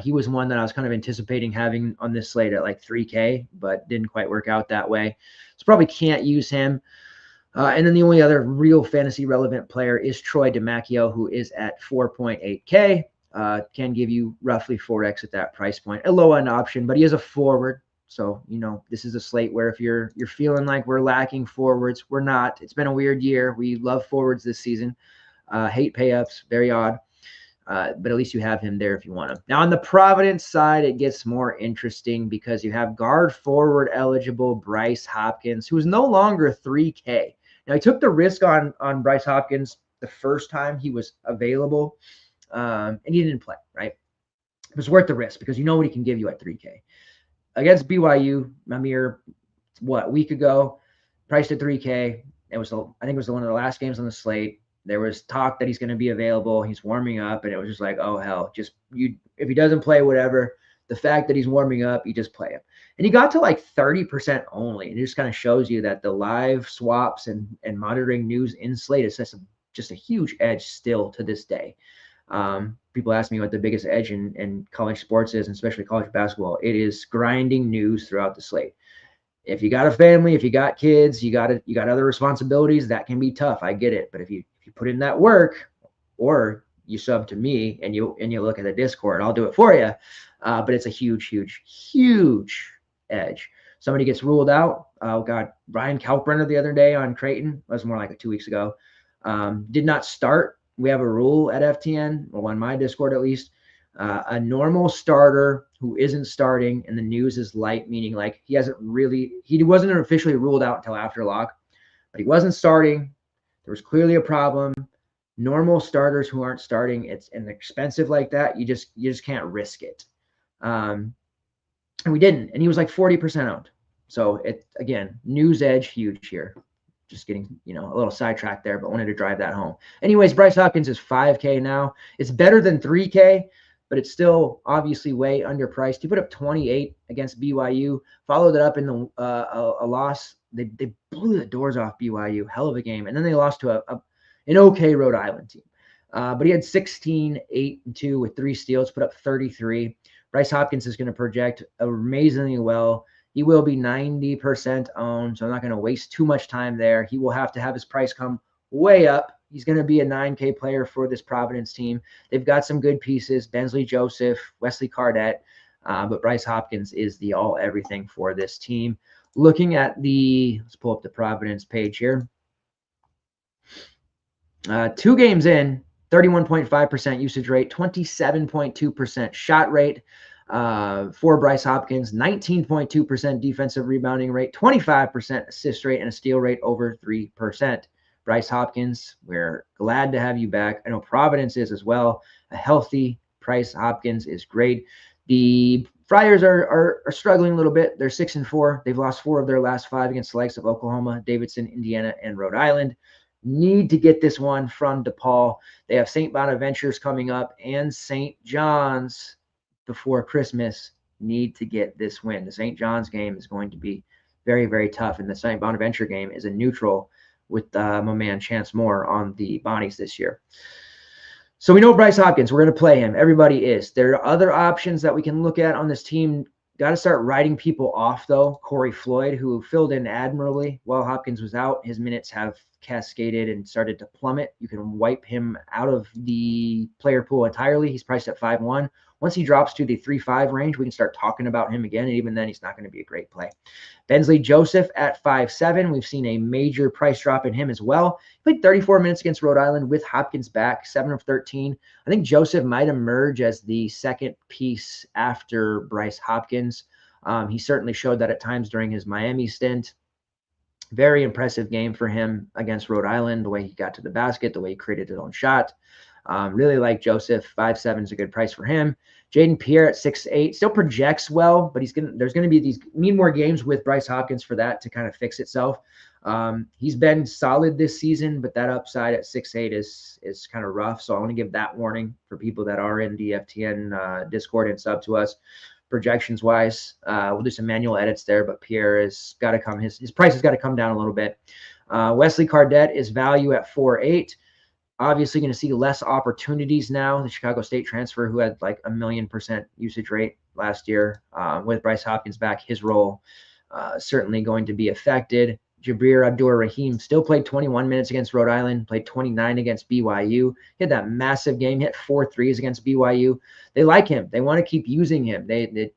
He was one that I was kind of anticipating having on this slate at 3K, but didn't quite work out that way. So probably can't use him. And then the only other real fantasy relevant player is Troy DiMacchio, who is at 4.8K. can give you roughly 4x at that price point. A low end option, but he is a forward. So, this is a slate where if you're feeling like we're lacking forwards, we're not. It's been a weird year. We love forwards this season. Hate pay-ups, very odd. But at least you have him there if you want him. Now, on the Providence side, it gets more interesting because you have guard forward eligible Bryce Hopkins, who is no longer 3K. Now, he took the risk on Bryce Hopkins the first time he was available, and he didn't play, right? It was worth the risk because you know what he can give you at 3K. Against BYU, a week ago, priced at 3K. I think it was one of the last games on the slate. There was talk that he's going to be available. He's warming up, and it was just like, oh, hell, if he doesn't play, whatever. The fact that he's warming up, you just play him. And he got to like 30% only. And it just kind of shows you that the live swaps and monitoring news in slate is just a huge edge still to this day. People ask me what the biggest edge in college sports is, and especially college basketball. It is grinding news throughout the slate. If you got a family, if you got kids, you got other responsibilities, that can be tough. I get it. But if you put in that work, or you sub to me and you look at the Discord, I'll do it for you. But it's a huge, huge, huge edge. Somebody gets ruled out. Oh God, Ryan Kalkbrenner the other day on Creighton, that was more like 2 weeks ago, did not start. We have a rule at FTN, or on my Discord at least, a normal starter who isn't starting and the news is light, meaning like he wasn't officially ruled out until after lock, but he wasn't starting. There was clearly a problem. Normal starters who aren't starting, it's expensive like that. You just can't risk it. And we didn't, and he was like 40% owned. So again, news edge huge here. Just getting, a little sidetracked there, but wanted to drive that home. Anyways, Bryce Hopkins is 5K now. It's better than 3K, but it's still obviously way underpriced. He put up 28 against BYU, followed it up in a loss. They blew the doors off BYU, hell of a game. And then they lost to an okay Rhode Island team. But he had 16, 8, and 2 with 3 steals, put up 33. Bryce Hopkins is going to project amazingly well. He will be 90% owned, so I'm not going to waste too much time there. He will have to have his price come way up. He's going to be a 9K player for this Providence team. They've got some good pieces, Bensley Joseph, Wesley Cardette, but Bryce Hopkins is the all-everything for this team. Looking at let's pull up the Providence page here. 2 games in, 31.5% usage rate, 27.2% shot rate. For Bryce Hopkins, 19.2% defensive rebounding rate, 25% assist rate, and a steal rate over 3%. Bryce Hopkins, we're glad to have you back. I know Providence is as well. A healthy Bryce Hopkins is great. The Friars are struggling a little bit. They're 6-4. They've lost 4 of their last 5 against the likes of Oklahoma, Davidson, Indiana, and Rhode Island. Need to get this one from DePaul. They have St. Bonaventure's coming up and St. John's before Christmas. Need to get this win. The St. John's game is going to be very, very tough, and the St. Bonaventure game is a neutral with my man Chance Moore on the Bonnies this year. So we know Bryce Hopkins. We're going to play him. Everybody is. There are other options that we can look at on this team. Got to start writing people off, though. Corey Floyd, who filled in admirably while Hopkins was out. His minutes have cascaded and started to plummet. You can wipe him out of the player pool entirely. He's priced at 5-1. Once he drops to the 3-5 range, we can start talking about him again, and even then, he's not going to be a great play. Bensley Joseph at 5-7. We've seen a major price drop in him as well. He played 34 minutes against Rhode Island with Hopkins back, 7 of 13. I think Joseph might emerge as the second piece after Bryce Hopkins. He certainly showed that at times during his Miami stint. Very impressive game for him against Rhode Island, the way he got to the basket, the way he created his own shot. Really like Joseph. 5-7 is a good price for him. Jaden Pierre at 6-8 still projects well, but there's going to be need more games with Bryce Hopkins for that to kind of fix itself. He's been solid this season, but that upside at 6-8 is kind of rough. So I want to give that warning for people that are in the FTN Discord and sub to us. Projections wise, we'll do some manual edits there, but Pierre has got to come. His price has got to come down a little bit. Wesley Cardette is value at 4-8. Obviously going to see less opportunities now. The Chicago State transfer, who had like 1,000,000% usage rate last year, with Bryce Hopkins back, his role certainly going to be affected. Jabir Abdur-Rahim still played 21 minutes against Rhode Island, played 29 against BYU. He had that massive game, hit 4 threes against BYU. They like him. They want to keep using him. They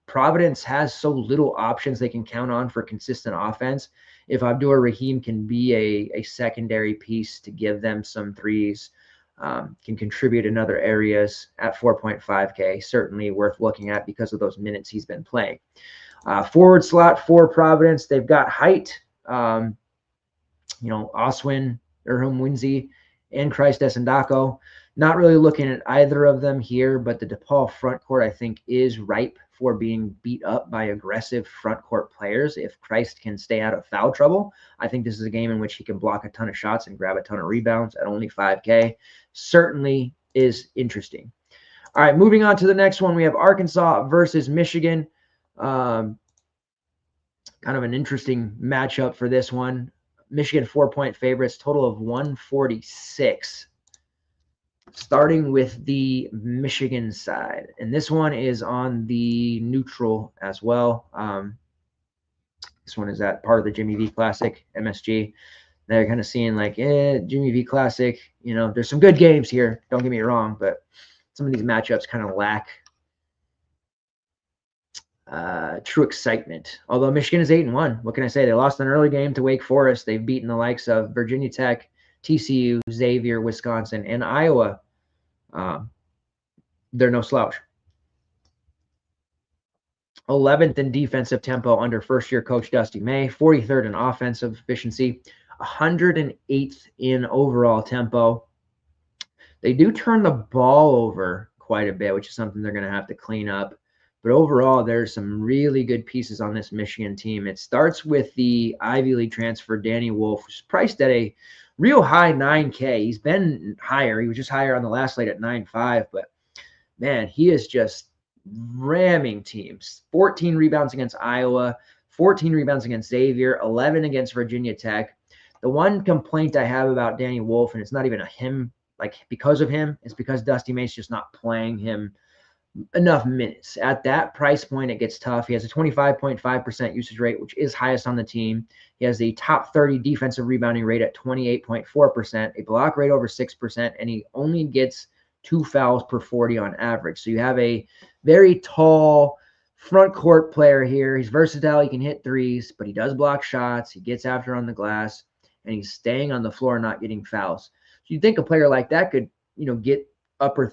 Providence has so little options they can count on for consistent offense. If Abdur-Rahim can be a secondary piece to give them some threes, can contribute in other areas at 4.5K, certainly worth looking at because of those minutes he's been playing. Forward slot for Providence, they've got height. Oswin, Erhum-Winzy, and Christ Esendako. Not really looking at either of them here, but the DePaul front court, I think, is ripe for being beat up by aggressive front court players. If Christ can stay out of foul trouble, I think this is a game in which he can block a ton of shots and grab a ton of rebounds at only 5K. Certainly is interesting. All right, moving on to the next one. We have Arkansas versus Michigan. Kind of an interesting matchup for this one. Michigan 4-point favorites, total of 146. Starting with the Michigan side. And this one is on the neutral as well. This one is at part of the Jimmy V Classic, MSG. They're kind of seeing like, Jimmy V Classic, there's some good games here. Don't get me wrong, but some of these matchups kind of lack true excitement. Although Michigan is 8-1. What can I say? They lost an early game to Wake Forest. They've beaten the likes of Virginia Tech, TCU, Xavier, Wisconsin, and Iowa. They're no slouch. 11th in defensive tempo under first-year coach Dusty May, 43rd in offensive efficiency, 108th in overall tempo. They do turn the ball over quite a bit, which is something they're going to have to clean up. But overall, there's some really good pieces on this Michigan team. It starts with the Ivy League transfer, Danny Wolf, who's priced at a real high 9K. He's been higher. He was just higher on the last slate at 9.5. But, man, he is just ramming teams. 14 rebounds against Iowa, 14 rebounds against Xavier, 11 against Virginia Tech. The one complaint I have about Danny Wolf, and it's not even because of him, it's because Dusty May's just not playing him enough minutes. At that price point, it gets tough. He has a 25.5% usage rate, which is highest on the team. He has the top 30 defensive rebounding rate at 28.4%, a block rate over 6%, and he only gets 2 fouls per 40 on average. So you have a very tall front court player here. He's versatile. He can hit threes, but he does block shots. He gets after on the glass, and he's staying on the floor, not getting fouls. So you'd think a player like that could, get not upper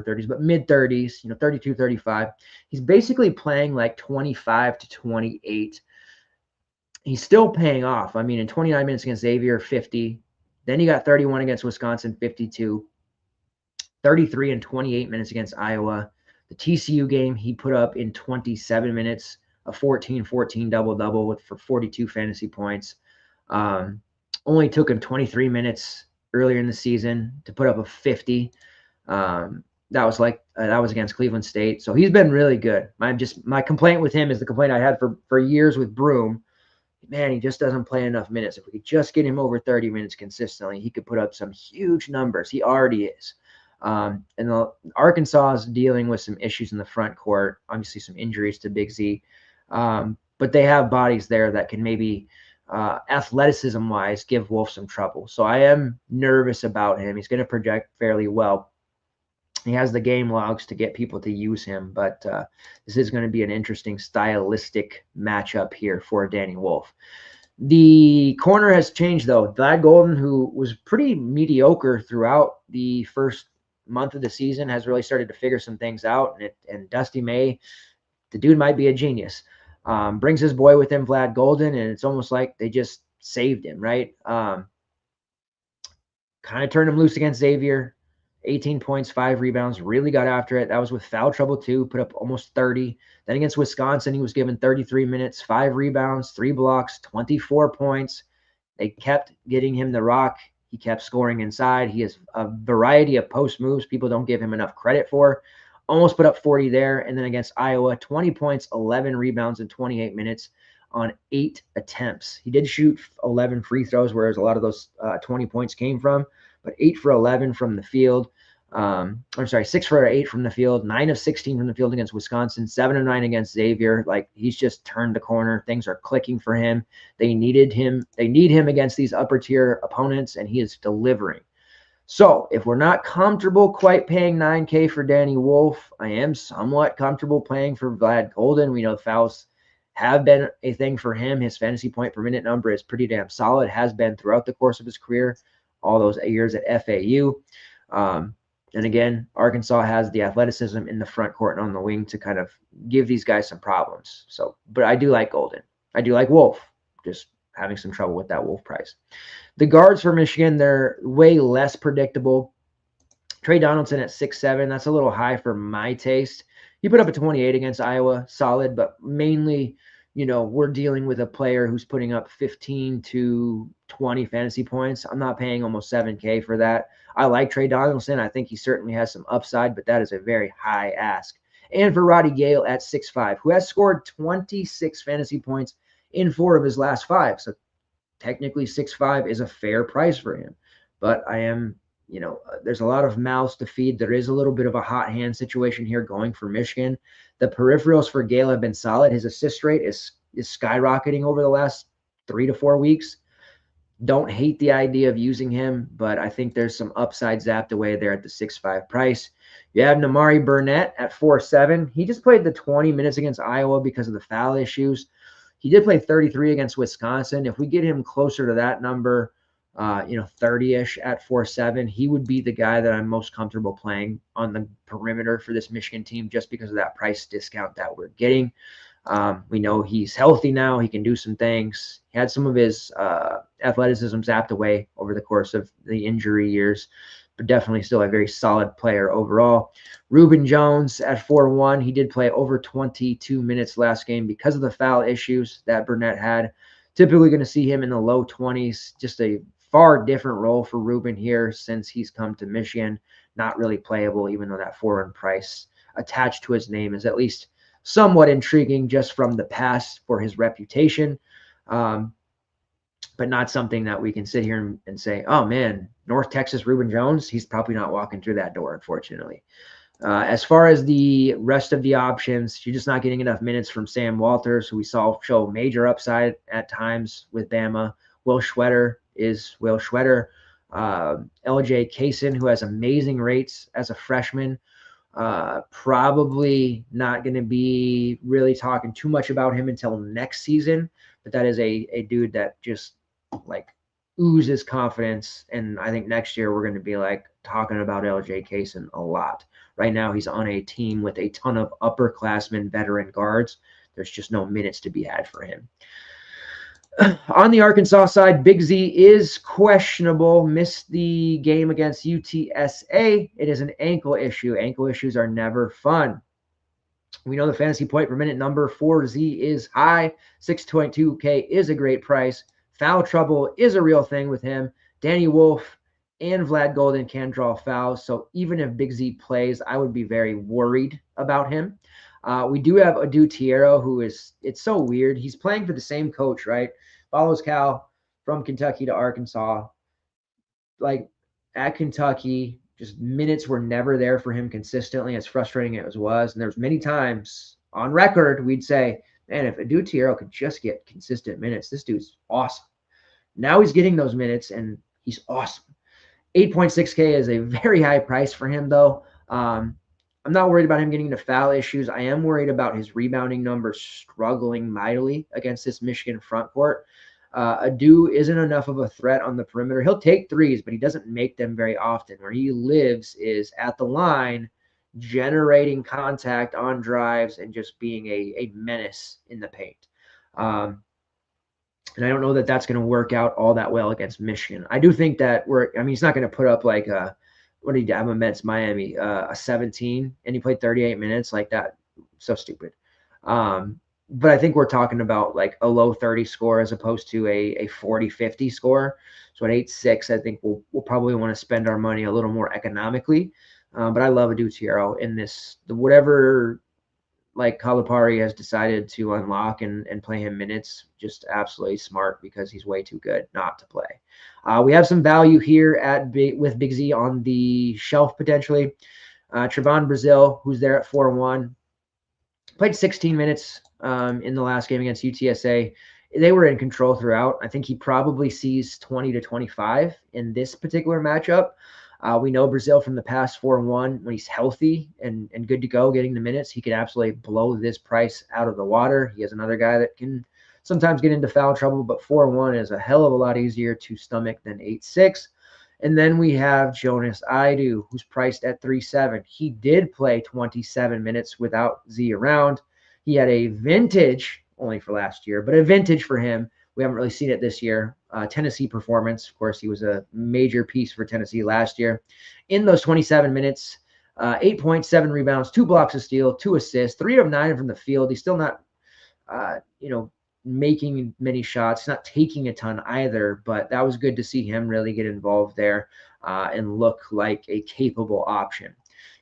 30s, but mid 30s, 32, 35. He's basically playing like 25 to 28. He's still paying off. I mean, in 29 minutes against Xavier, 50. Then he got 31 against Wisconsin, 52. 33 and 28 minutes against Iowa. The TCU game, he put up in 27 minutes, a 14-14 double-double for 42 fantasy points. Only took him 23 minutes earlier in the season to put up a 50. That was against Cleveland State. So he's been really good. My complaint with him is the complaint I had for years with Broom. Man, he just doesn't play enough minutes. If we could just get him over 30 minutes consistently, he could put up some huge numbers. He already is. And Arkansas is dealing with some issues in the front court, obviously some injuries to Big Z. But they have bodies there that can maybe athleticism-wise give Wolf some trouble. So I am nervous about him. He's going to project fairly well. He has the game logs to get people to use him, but this is going to be an interesting stylistic matchup here for Danny Wolf. The corner has changed, though. Vlad Golden, who was pretty mediocre throughout the first month of the season, has really started to figure some things out. And Dusty May, the dude might be a genius. Brings his boy with him, Vlad Golden, and it's almost like they just saved him, right? Kind of turned him loose against Xavier. 18 points, 5 rebounds, really got after it. That was with foul trouble too, put up almost 30. Then against Wisconsin, he was given 33 minutes, 5 rebounds, 3 blocks, 24 points. They kept getting him the rock. He kept scoring inside. He has a variety of post moves people don't give him enough credit for. Almost put up 40 there. And then against Iowa, 20 points, 11 rebounds in 28 minutes on 8 attempts. He did shoot 11 free throws, whereas a lot of those 20 points came from, but 8 for 11 from the field. I'm sorry, 6 for 8 from the field, 9 of 16 from the field against Wisconsin, 7 of 9 against Xavier. Like, he's just turned the corner. Things are clicking for him. They need him against these upper tier opponents, and he is delivering. So if we're not comfortable quite paying 9K for Danny Wolf, I am somewhat comfortable paying for Vlad Golden. We know the fouls have been a thing for him. His fantasy point per minute number is pretty damn solid, has been throughout the course of his career, all those years at FAU. And again, Arkansas has the athleticism in the front court and on the wing to kind of give these guys some problems. So, but I do like Golden. I do like Wolf. Just having some trouble with that Wolf price. The guards for Michigan, they're way less predictable. Trey Donaldson at 6'7", that's a little high for my taste. He put up a 28 against Iowa, solid, but mainly, we're dealing with a player who's putting up 15 to 20 fantasy points. I'm not paying almost 7K for that. I like Trey Donaldson. I think he certainly has some upside, but that is a very high ask. And for Roddy Gale at 6'5", who has scored 26 fantasy points in 4 of his last 5. So technically 6'5" is a fair price for him. But I am, there's a lot of mouths to feed. There is a little bit of a hot hand situation here going for Michigan. The peripherals for Gale have been solid. His assist rate is skyrocketing over the last 3 to 4 weeks. Don't hate the idea of using him, but I think there's some upside zapped away there at the 6'5" price. You have Namari Burnett at 4'7". He just played the 20 minutes against Iowa because of the foul issues. He did play 33 against Wisconsin. If we get him closer to that number, 30-ish at 4'7", he would be the guy that I'm most comfortable playing on the perimeter for this Michigan team just because of that price discount that we're getting. We know he's healthy now. He can do some things. He had some of his athleticism zapped away over the course of the injury years, but definitely still a very solid player overall. Reuben Jones at 4'1". He did play over 22 minutes last game because of the foul issues that Burnett had. Typically going to see him in the low 20s, just a far different role for Reuben here since he's come to Michigan. Not really playable, even though that foreign price attached to his name is at least somewhat intriguing just from the past for his reputation. But not something that we can sit here and say, oh man, North Texas Reuben Jones, he's probably not walking through that door, unfortunately. As far as the rest of the options, you're just not getting enough minutes from Sam Walters, who we saw show major upside at times with Bama. Will Schwetter is Will Schwetter. LJ Kaysen, who has amazing rates as a freshman. Probably not going to be really talking too much about him until next season, but that is a dude that just like oozes confidence. And I think next year we're going to be like talking about LJ Kaysen a lot. Right now he's on a team with a ton of upperclassmen veteran guards. There's just no minutes to be had for him. On the Arkansas side, Big Z is questionable. Missed the game against UTSA. It is an ankle issue. Ankle issues are never fun. We know the fantasy point per minute number for Z is high. 6.2K is a great price. Foul trouble is a real thing with him. Danny Wolf and Vlad Golden can draw fouls. So even if Big Z plays, I would be very worried about him. We do have Adu Tiero, who is, it's so weird. He's playing for the same coach, right? Follows Cal from Kentucky to Arkansas. Like at Kentucky, just minutes were never there for him consistently, as frustrating as it was. And there's many times on record we'd say, man, if Adu Tiero could just get consistent minutes, this dude's awesome. Now he's getting those minutes, and he's awesome. 8.6K is a very high price for him, though. I'm not worried about him getting into foul issues. I am worried about his rebounding numbers struggling mightily against this Michigan front court. Adu isn't enough of a threat on the perimeter. He'll take threes, but he doesn't make them very often. Where he lives is at the line, generating contact on drives and just being a menace in the paint. And I don't know that that's going to work out all that well against Michigan. I do think that he's not going to put up like what did he have against Miami? A 17, and he played 38 minutes like that. So stupid. But I think we're talking about like a low 30 score as opposed to a 40-50 score. So at 8.6, I think we'll probably want to spend our money a little more economically. But I love Adu Tiero in this, whatever like Calipari has decided to unlock and play him minutes. Just absolutely smart because he's way too good not to play. We have some value here with Big Z on the shelf potentially. Trevon Brazil, who's there at 4-1, played 16 minutes in the last game against UTSA. They were in control throughout. I think he probably sees 20 to 25 in this particular matchup. We know Brazil from the past 4-1, when he's healthy and good to go, getting the minutes, he could absolutely blow this price out of the water. He has another guy that can sometimes get into foul trouble, but 4-1 is a hell of a lot easier to stomach than 8-6. And then we have Jonas Idu, who's priced at 3-7. He did play 27 minutes without Z around. He had a vintage, only for last year, but a vintage for him. We haven't really seen it this year. Tennessee performance. Of course, he was a major piece for Tennessee last year. In those 27 minutes, 8.7 rebounds, 2 blocks of steal, 2 assists, 3 of 9 from the field. He's still not, making many shots, not taking a ton either, but that was good to see him really get involved there and look like a capable option.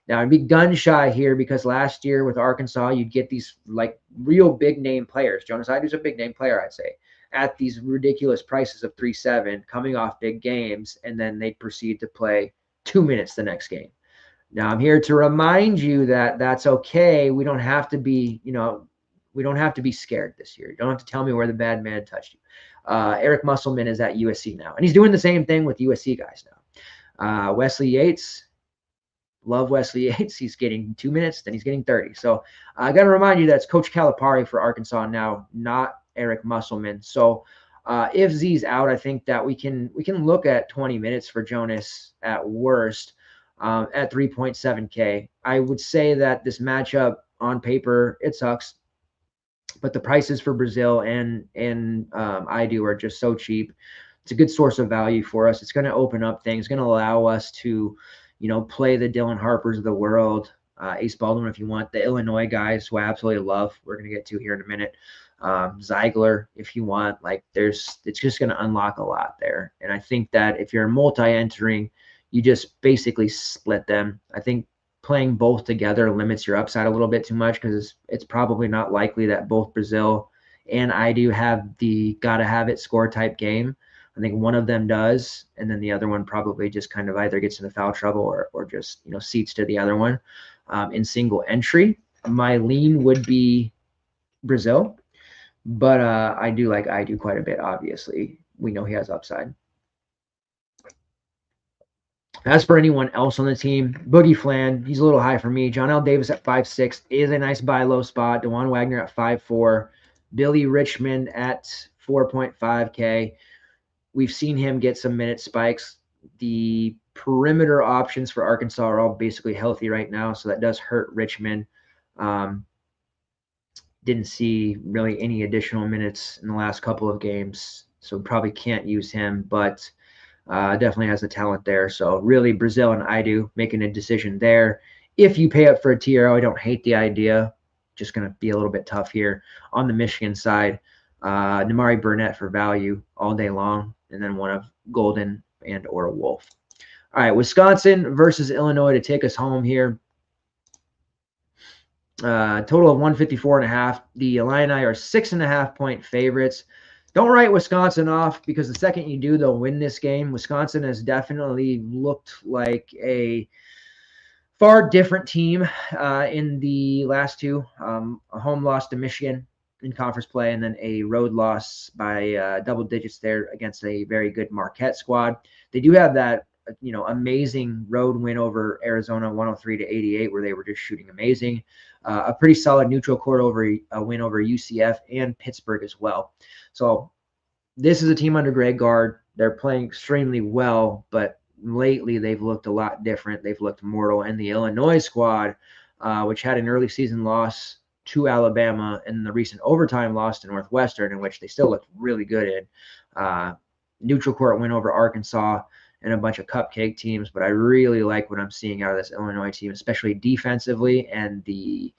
Now, I'd be gun shy here because last year with Arkansas, you'd get these like real big name players. Jonas Idu's a big name player, I'd say, at these ridiculous prices of 3-7, coming off big games, and then they'd proceed to play 2 minutes the next game. Now, I'm here to remind you that that's okay. We don't have to be, we don't have to be scared this year. You don't have to tell me where the bad man touched you. Eric Musselman is at USC now, and he's doing the same thing with USC guys now. Wesley Yates, love Wesley Yates. He's getting 2 minutes, then he's getting 30. So I got to remind you that's Coach Calipari for Arkansas now, not Eric Musselman. So if Z's out, I think that we can look at 20 minutes for Jonas at worst at 3.7K. I would say that this matchup on paper, it sucks. But the prices for Brazil and Idu are just so cheap. It's a good source of value for us. It's going to open up things, going to allow us to, play the Dylan Harpers of the world, Ace Baldwin if you want, the Illinois guys who I absolutely love. We're going to get to here in a minute. Zeigler if you want. It's just going to unlock a lot there. And I think that if you're multi-entering, you just basically split them. I think playing both together limits your upside a little bit too much because it's probably not likely that both Brazil and Idu have the gotta have it score type game. I think one of them does, and then the other one probably just kind of either gets into foul trouble or just seats to the other one in single entry. My lean would be Brazil, but I do like Idu quite a bit. Obviously, we know he has upside. As for anyone else on the team, Boogie Flan, he's a little high for me. John L. Davis at 5'6" is a nice buy low spot. DeJuan Wagner at 5'4". Billy Richmond at 4.5K. We've seen him get some minute spikes. The perimeter options for Arkansas are all basically healthy right now, so that does hurt Richmond. Didn't see really any additional minutes in the last couple of games, so probably can't use him, but definitely has the talent there. So really Brazil and Idu making a decision there. If you pay up for a TRO, I don't hate the idea. Just going to be a little bit tough here. On the Michigan side, Namari Burnett for value all day long, and then one of Golden and or Wolf. All right, Wisconsin versus Illinois to take us home here. Total of 154.5. The Illini are 6.5-point favorites. Don't write Wisconsin off because the second you do, they'll win this game. Wisconsin has definitely looked like a far different team in the last two. A home loss to Michigan in conference play, and then a road loss by double digits there against a very good Marquette squad. They do have that amazing road win over Arizona, 103-88, where they were just shooting amazing. A pretty solid neutral court win over UCF and Pittsburgh as well. So this is a team under Greg Gard. They're playing extremely well, but lately they've looked a lot different. They've looked mortal. And the Illinois squad, which had an early season loss to Alabama and the recent overtime loss to Northwestern, in which they still looked really good in. Neutral court win over Arkansas and a bunch of cupcake teams, but I really like what I'm seeing out of this Illinois team, especially defensively, and the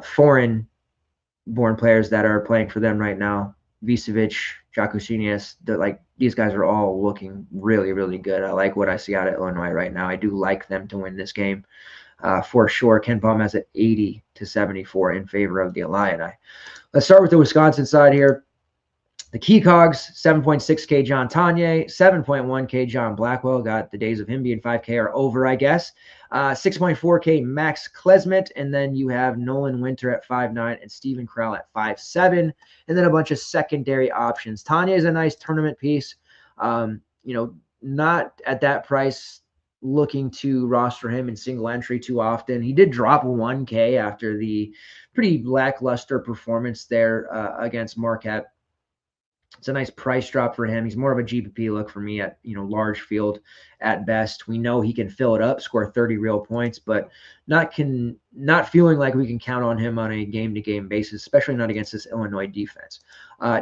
foreign-born players that are playing for them right now. Vucevic, Jakusinius, these guys are all looking really, really good. I like what I see out of Illinois right now. I do like them to win this game. for sure. Ken Palm has it 80-74 in favor of the Illini. Let's start with the Wisconsin side here. The key cogs, 7.6K John Tanya, 7.1K John Blackwell. Got the days of him being 5K are over, I guess. 6.4K Max Klesmit, and then you have Nolan Winter at 5'9 and Steven Krell at 5'7, and then a bunch of secondary options. Tanya is a nice tournament piece. Not at that price looking to roster him in single entry too often. He did drop 1K after the pretty lackluster performance there against Marquette. It's a nice price drop for him. He's more of a GPP look for me at, large field at best. We know he can fill it up, score 30 real points, but not feeling like we can count on him on a game-to-game basis, especially not against this Illinois defense.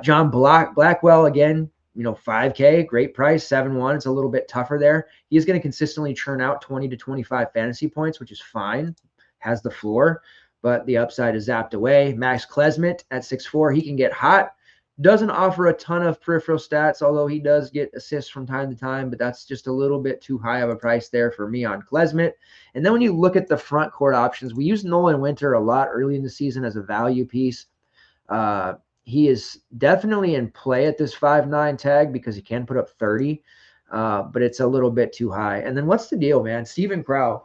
John Blackwell, again, 5K, great price, 7-1. It's a little bit tougher there. He is going to consistently churn out 20 to 25 fantasy points, which is fine, has the floor, but the upside is zapped away. Max Klesmit at 6'4", he can get hot. Doesn't offer a ton of peripheral stats, although he does get assists from time to time, but that's just a little bit too high of a price there for me on Klesmit. And then when you look at the front court options, we used Nolan Winter a lot early in the season as a value piece. He is definitely in play at this 5'9 tag because he can put up 30, but it's a little bit too high. And then what's the deal, man? Steven Krell,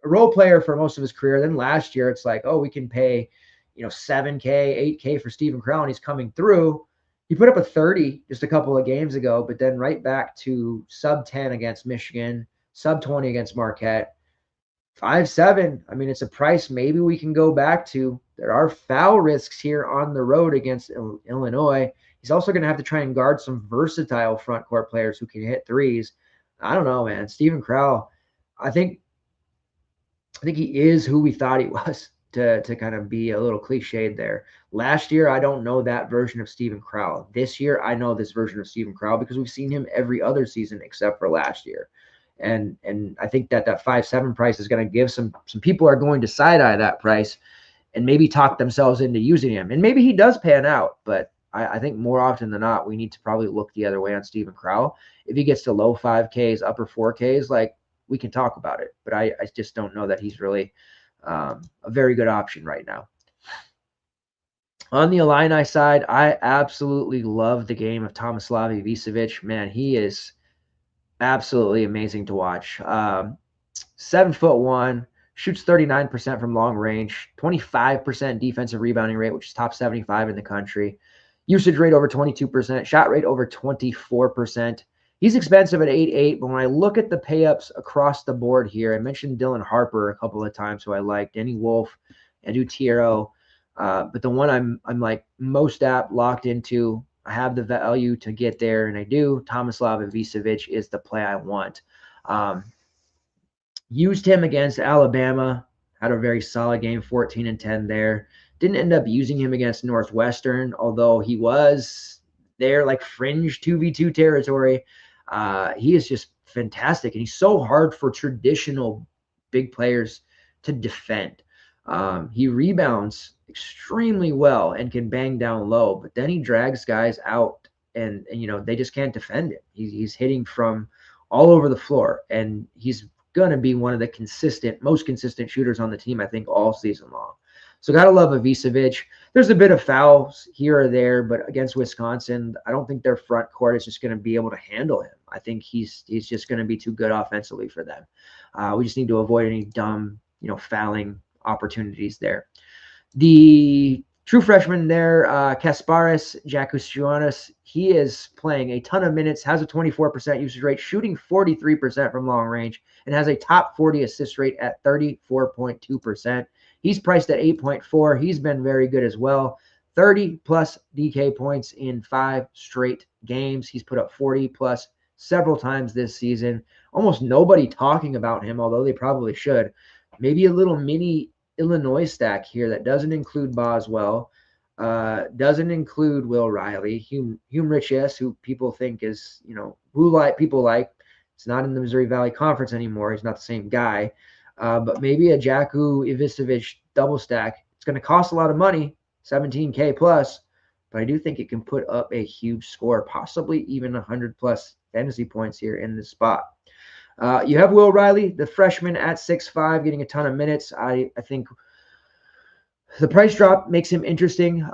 a role player for most of his career. Then last year, it's like, oh, we can pay 7K, 8K for Steven Krell, and he's coming through. He put up a 30 just a couple of games ago, but then right back to sub 10 against Michigan, sub 20 against Marquette, 5'7". I mean, it's a price maybe we can go back to. There are foul risks here on the road against Illinois. He's also going to have to try and guard some versatile front court players who can hit threes. I don't know, man. Steven Krell, I think he is who we thought he was. To kind of be a little cliched there. Last year, I don't know that version of Steven Krell. This year, I know this version of Steven Krell because we've seen him every other season except for last year. And I think that 5'7" price is going to give some people are going to side-eye that price and maybe talk themselves into using him. And maybe he does pan out, but I think more often than not, we need to probably look the other way on Steven Krell. If he gets to low 5Ks, upper 4Ks, like, we can talk about it. But I just don't know that he's really a very good option right now. On the Illini side, I absolutely love the game of Tomislav Ivicevic. Man, he is absolutely amazing to watch. 7'1", shoots 39% from long range, 25% defensive rebounding rate, which is top 75 in the country. Usage rate over 22%, shot rate over 24%. He's expensive at 8.8, but when I look at the pay-ups across the board here, I mentioned Dylan Harper a couple of times, who I like, Denny Wolf, Edu Tiro, but the one I'm like most locked into, I have the value to get there, and I do. Tomislav Ivicevic is the play I want. Used him against Alabama, had a very solid game, 14-10 there. Didn't end up using him against Northwestern, although he was there like fringe 2v2 territory. He is just fantastic, and he's so hard for traditional big players to defend. He rebounds extremely well and can bang down low, but then he drags guys out, and they just can't defend him. He's hitting from all over the floor, and he's going to be one of the most consistent shooters on the team, I think, all season long. So got to love Ivicevic. There's a bit of fouls here or there, but against Wisconsin, I don't think their front court is just going to be able to handle him. I think he's just going to be too good offensively for them. We just need to avoid any dumb, fouling opportunities there. The true freshman there, Kasparis Jakusionis, he is playing a ton of minutes, has a 24% usage rate, shooting 43% from long range, and has a top 40 assist rate at 34.2%. He's priced at 8.4. He's been very good as well. 30-plus DK points in 5 straight games. He's put up 40-plus several times this season. Almost nobody talking about him, although they probably should. Maybe a little mini Illinois stack here that doesn't include Boswell, doesn't include Will Riley, Hume Riches, who people think is, people like. It's not in the Missouri Valley Conference anymore. He's not the same guy. But maybe a Jaku Ivicevic double stack. It's going to cost a lot of money, 17K plus, but I do think it can put up a huge score, possibly even 100 plus fantasy points here in this spot. You have Will Riley, the freshman at 6'5", getting a ton of minutes. I think the price drop makes him interesting.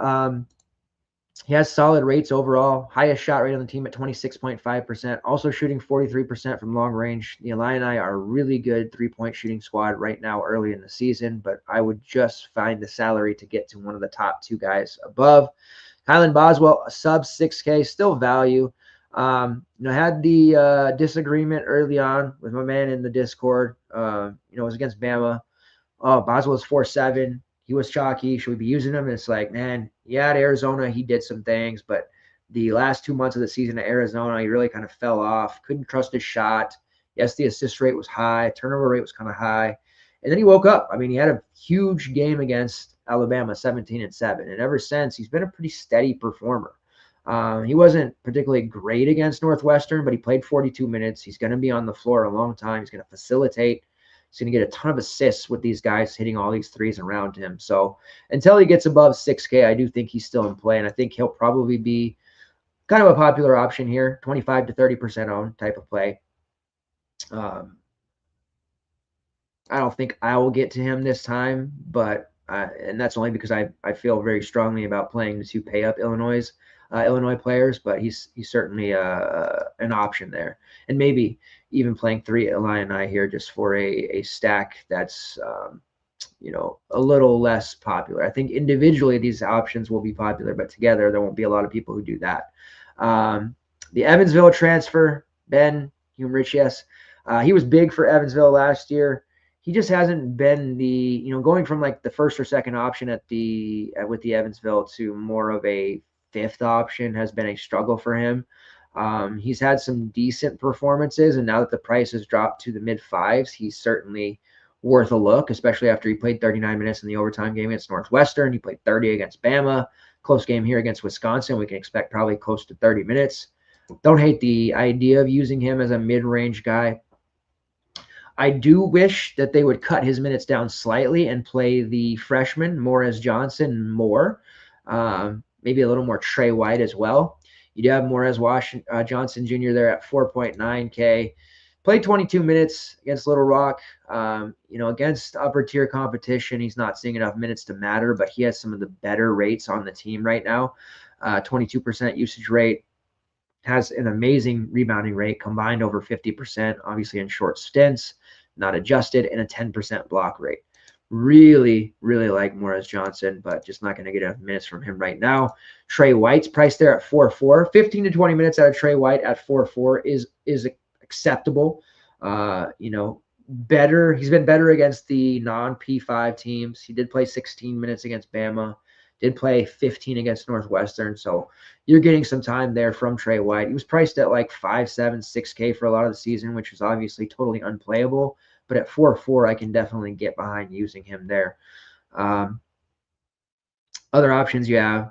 He has solid rates overall. Highest shot rate on the team at 26.5%. Also shooting 43% from long range. The Illini are a really good three-point shooting squad right now early in the season, but I would just find the salary to get to one of the top two guys above. Kylan Boswell, a sub 6K, still value. Had the disagreement early on with my man in the Discord. It was against Bama. Oh, Boswell's 4'7". He was chalky. Should we be using him? And it's like, man, yeah, at Arizona, he did some things, but the last 2 months of the season at Arizona, he really kind of fell off. Couldn't trust his shot. Yes, the assist rate was high. Turnover rate was kind of high. And then he woke up. I mean, he had a huge game against Alabama, 17-7. And ever since, he's been a pretty steady performer. He wasn't particularly great against Northwestern, but he played 42 minutes. He's going to be on the floor a long time. He's going to facilitate. He's going to get a ton of assists with these guys hitting all these threes around him. So until he gets above 6K, I do think he's still in play, and I think he'll probably be kind of a popular option here, 25 to 30% owned type of play. I don't think I will get to him this time, but and that's only because I feel very strongly about playing the two pay-up Illinois players, but he's certainly an option there. And maybe even playing 3 Illini here just for a stack that's, a little less popular. I think individually these options will be popular, but together there won't be a lot of people who do that. The Evansville transfer, Ben Humrichies, he was big for Evansville last year. He just hasn't been going from like the first or second option with the Evansville to more of a fifth option has been a struggle for him. He's had some decent performances, and now that the price has dropped to the mid fives, he's certainly worth a look, especially after he played 39 minutes in the overtime game against Northwestern. He played 30 against Bama. Close game here against Wisconsin. We can expect probably close to 30 minutes. Don't hate the idea of using him as a mid-range guy. I do wish that they would cut his minutes down slightly and play the freshman, Morez Johnson, more. Maybe a little more Trey White as well. You do have Morez Johnson Jr. there at 4.9K. Played 22 minutes against Little Rock. Against upper tier competition, he's not seeing enough minutes to matter, but he has some of the better rates on the team right now. 22% usage rate. Has an amazing rebounding rate, combined over 50%, obviously in short stints, not adjusted, and a 10% block rate. Really, really like Morez Johnson, but just not going to get enough minutes from him right now. Trey White's priced there at 4.4. 15 to 20 minutes out of Trey White at 4.4 is acceptable. Better. He's been better against the non-P5 teams. He did play 16 minutes against Bama. Did play 15 against Northwestern. So you're getting some time there from Trey White. He was priced at like 5.7, 6K for a lot of the season, which is obviously totally unplayable. But at 4.4, I can definitely get behind using him there. Other options you have,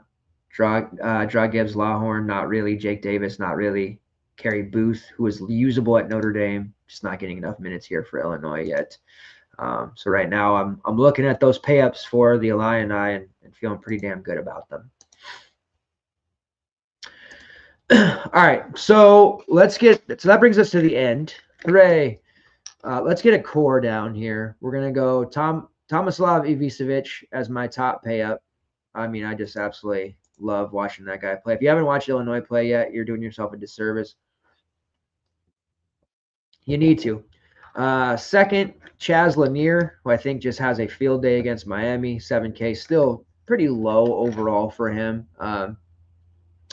Draw Gibbs, Lawhorn, not really. Jake Davis, not really. Kerry Booth, who is usable at Notre Dame, just not getting enough minutes here for Illinois yet. So right now I'm looking at those pay-ups for the Illini and feeling pretty damn good about them. All right, so that brings us to the end. Hooray. Let's get a core down here. We're going to go Tomislav Ivicevic as my top pay-up. I mean, I just absolutely love watching that guy play. If you haven't watched Illinois play yet, you're doing yourself a disservice. You need to. Second, Chaz Lanier, who I think just has a field day against Miami. 7K, still pretty low overall for him.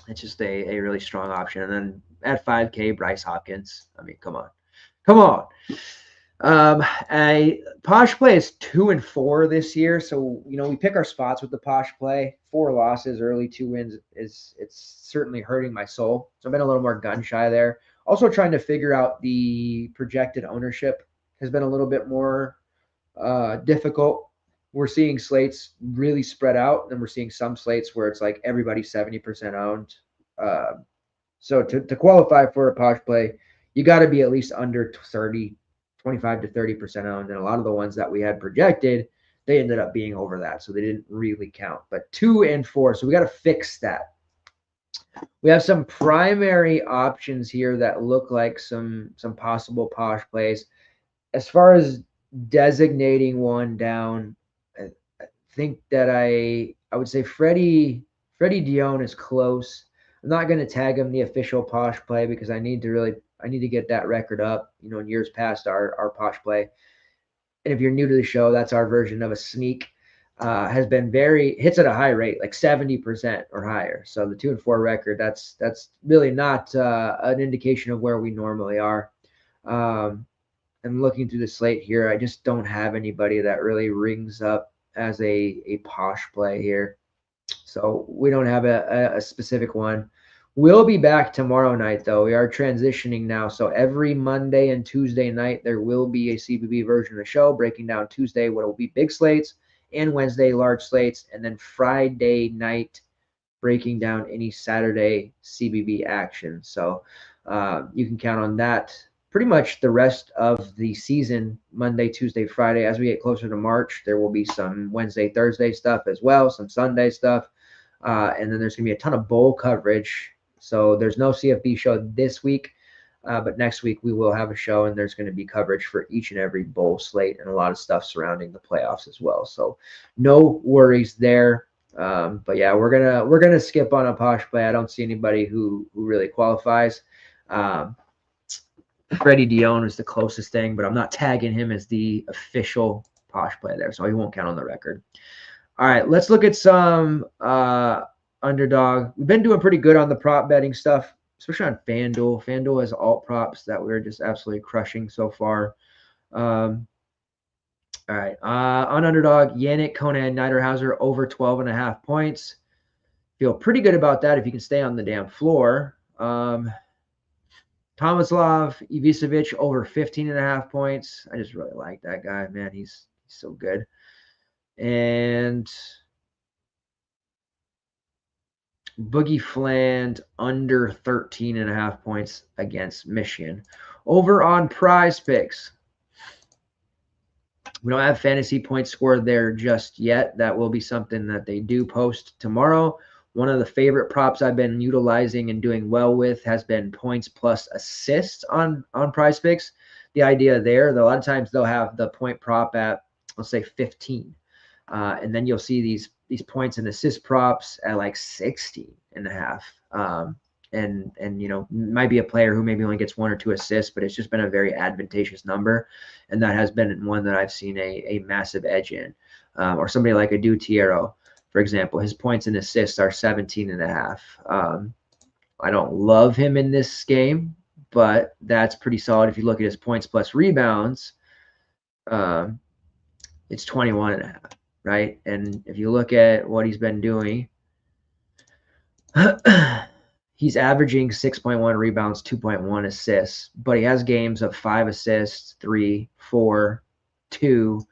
It's just a really strong option. And then at 5K, Bryce Hopkins. I mean, come on. Posh play is 2 and 4 this year. So, we pick our spots with the Posh play. 4 losses, early 2 wins. It's certainly hurting my soul. So I've been a little more gun shy there. Also trying to figure out the projected ownership has been a little bit more difficult. We're seeing slates really spread out, and we're seeing some slates where it's like everybody's 70% owned. So to qualify for a Posh play, you got to be at least under 25 to 30% owned. And a lot of the ones that we had projected, they ended up being over that. So they didn't really count. But 2 and 4, so we got to fix that. We have some primary options here that look like some possible posh plays. As far as designating one down, I think that I would say Freddie Dion is close. I'm not going to tag him the official posh play because I need to get that record up. In years past, our posh play. And if you're new to the show, that's our version of a sneak. Has been hits at a high rate, like 70% or higher. So the 2-4 record, that's really not an indication of where we normally are. And looking through the slate here, I just don't have anybody that really rings up as a posh play here. So we don't have a specific one. We'll be back tomorrow night, though. We are transitioning now. So every Monday and Tuesday night, there will be a CBB version of the show, breaking down Tuesday what will be big slates, and Wednesday large slates, and then Friday night breaking down any Saturday CBB action. So you can count on that pretty much the rest of the season, Monday, Tuesday, Friday. As we get closer to March, there will be some Wednesday, Thursday stuff as well, some Sunday stuff. And then there's going to be a ton of bowl coverage. So there's no CFB show this week, but next week we will have a show, and there's going to be coverage for each and every bowl slate and a lot of stuff surrounding the playoffs as well. So no worries there. But yeah, we're gonna skip on a posh play. I don't see anybody who really qualifies. Freddie Dion is the closest thing, but I'm not tagging him as the official posh play there, so he won't count on the record. All right, let's look at some underdog. We've been doing pretty good on the prop betting stuff, especially on FanDuel. FanDuel has alt props that we're just absolutely crushing so far. All right, on underdog, Yannick Conan Niederhauser over 12.5 points. Feel pretty good about that if you can stay on the damn floor. Tomislav Ivicevic over 15.5 points. I just really like that guy, man. He's so good. And Boogie Fland under 13.5 points against Michigan. Over on Prize Picks. We don't have fantasy points scored there just yet. That will be something that they do post tomorrow. One of the favorite props I've been utilizing and doing well with has been points plus assists on Prize Picks. The idea there, a lot of times they'll have the point prop at, let's say, 15. And then you'll see these points and assist props at like 16.5. And might be a player who maybe only gets 1 or 2 assists, but it's just been a very advantageous number. And that has been one that I've seen a massive edge in. Or somebody like a Dutiero, for example, his points and assists are 17.5. I don't love him in this game, but that's pretty solid. If you look at his points plus rebounds, it's 21.5, right? And if you look at what he's been doing, he's averaging 6.1 rebounds, 2.1 assists, but he has games of 5 assists, 3, 4, 2,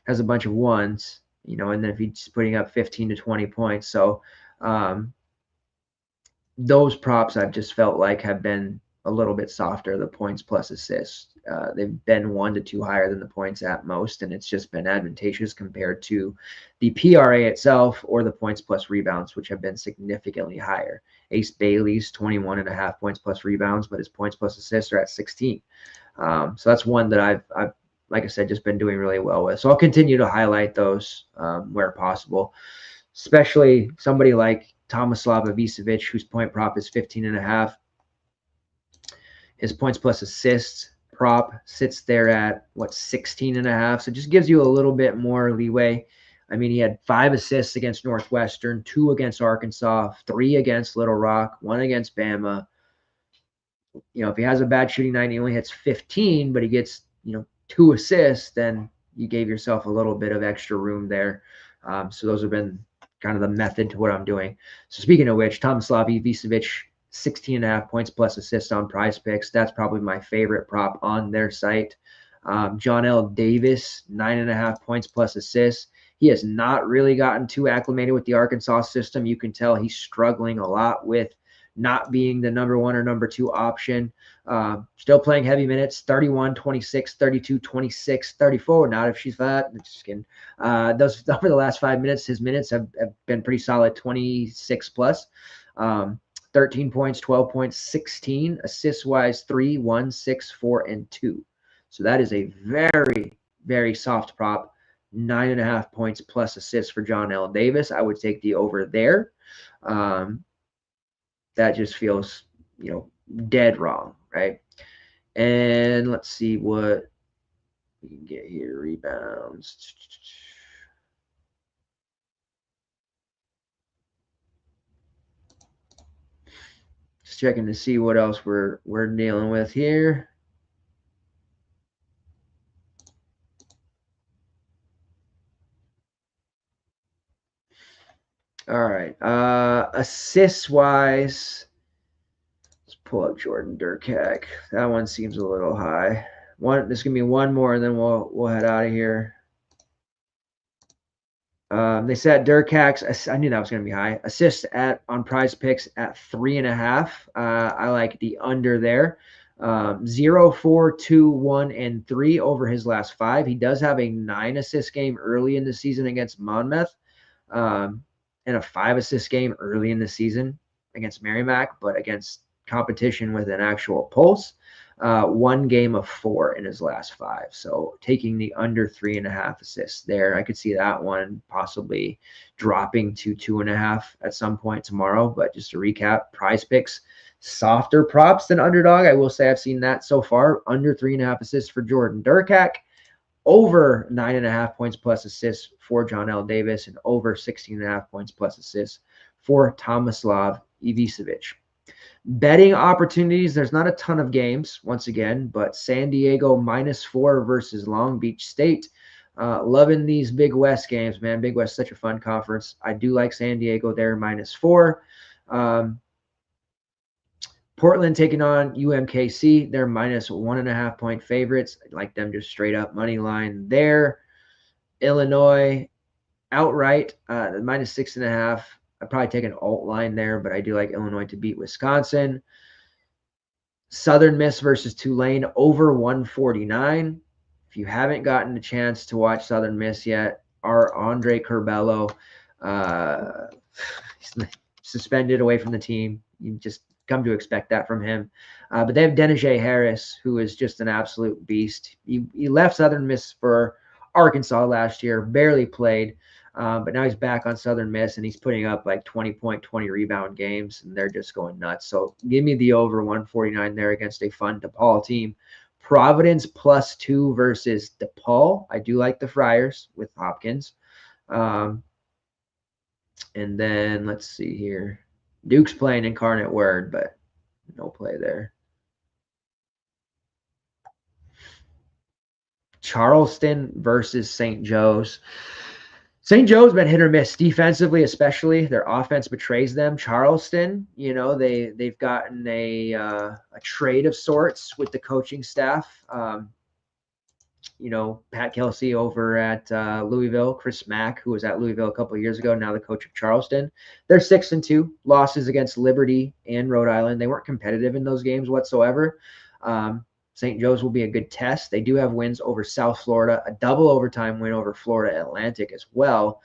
has a bunch of ones, and then if he's putting up 15 to 20 points. So those props I've just felt like have been a little bit softer, the points plus assists. They've been 1 to 2 higher than the points at most, and it's just been advantageous compared to the PRA itself or the points plus rebounds, which have been significantly higher. Ace Bailey's 21.5 points plus rebounds, but his points plus assists are at 16. So that's one that I've, like I said, just been doing really well with. So I'll continue to highlight those where possible, especially somebody like Tomislav Ivicevic, whose point prop is 15.5. His points plus assists prop sits there at 16.5. So it just gives you a little bit more leeway. I mean, he had 5 assists against Northwestern, 2 against Arkansas, 3 against Little Rock, 1 against Bama. If he has a bad shooting night and he only hits 15, but he gets, 2 assists, then you gave yourself a little bit of extra room there. So those have been kind of the method to what I'm doing. So speaking of which, Tomislav Ivicevic, 16.5 points plus assists on Prize Picks. That's probably my favorite prop on their site. John L. Davis, 9.5 points plus assists. He has not really gotten too acclimated with the Arkansas system. You can tell he's struggling a lot with not being the number 1 or number 2 option. Still playing heavy minutes, 31, 26, 32, 26, 34. Not if she's fat. Just kidding. Those over the last 5 minutes, his minutes have been pretty solid, 26 plus. 13 points, 12 points, 16. Assist-wise, 3, 1, 6, 4, and 2. So that is a very, very soft prop. 9.5 points plus assists for John L. Davis. I would take the over there. That just feels, dead wrong, right? And let's see what we can get here. Rebounds. Just checking to see what else we're dealing with here. All right. Assists wise, let's pull up Jordan Durkak. That one seems a little high. There's gonna be one more, and then we'll head out of here. They said Durkak's. I knew that was going to be high. Assists on Prize Picks at 3.5. I like the under there. 0, 4, 2, 1, and 3 over his last 5. He does have a 9 assist game early in the season against Monmouth, and a 5 assist game early in the season against Merrimack, but against competition with an actual pulse. 1 game of 4 in his last 5. So taking the under 3.5 assists there, I could see that one possibly dropping to 2.5 at some point tomorrow. But just to recap, Prize Picks, softer props than underdog. I will say I've seen that so far. Under 3.5 assists for Jordan Durkak, over 9.5 points plus assists for John L. Davis, and over 16.5 points plus assists for Tomislav Ivicevic. Betting opportunities, there's not a ton of games, once again, but San Diego -4 versus Long Beach State. Loving these Big West games, man. Big West, such a fun conference. I do like San Diego there, -4. Portland taking on UMKC. They're -1.5 point favorites. I like them just straight up money line there. Illinois outright, -6.5. I'd probably take an alt line there, but I do like Illinois to beat Wisconsin. Southern Miss versus Tulane, over 149. If you haven't gotten a chance to watch Southern Miss yet, our Andre Curbelo, he's suspended away from the team. You just come to expect that from him. But they have Denijay Harris, who is just an absolute beast. He left Southern Miss for Arkansas last year, barely played. But now he's back on Southern Miss, and he's putting up like 20-point, 20-rebound games, and they're just going nuts. So give me the over 149 there against a fun DePaul team. Providence +2 versus DePaul. I do like the Friars with Hopkins. And then let's see here. Duke's playing Incarnate Word, but no play there. Charleston versus St. Joe's. St. Joe's been hit or miss defensively, especially. Their offense betrays them. Charleston, they've gotten a trade of sorts with the coaching staff. Pat Kelsey over at Louisville, Chris Mack, who was at Louisville a couple of years ago, now the coach of Charleston. They're 6-2, losses against Liberty and Rhode Island. They weren't competitive in those games whatsoever. St. Joe's will be a good test. They do have wins over South Florida, a double overtime win over Florida Atlantic as well.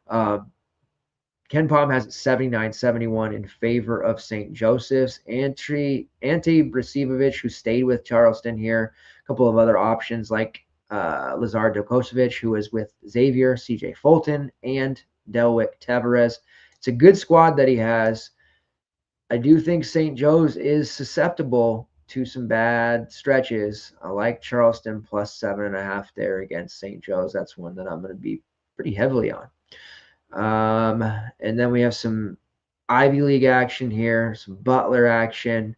Ken Palm has it 79-71 in favor of St. Joseph's. Ante Brasivovic, who stayed with Charleston here. A couple of other options like Lazar Dokosevic, who is with Xavier, CJ Fulton, and Delwick Tavares. It's a good squad that he has. I do think St. Joe's is susceptible to some bad stretches. I like Charleston +7.5 there against St. Joe's. That's one that I'm going to be pretty heavily on. And then we have some Ivy League action here, some Butler action.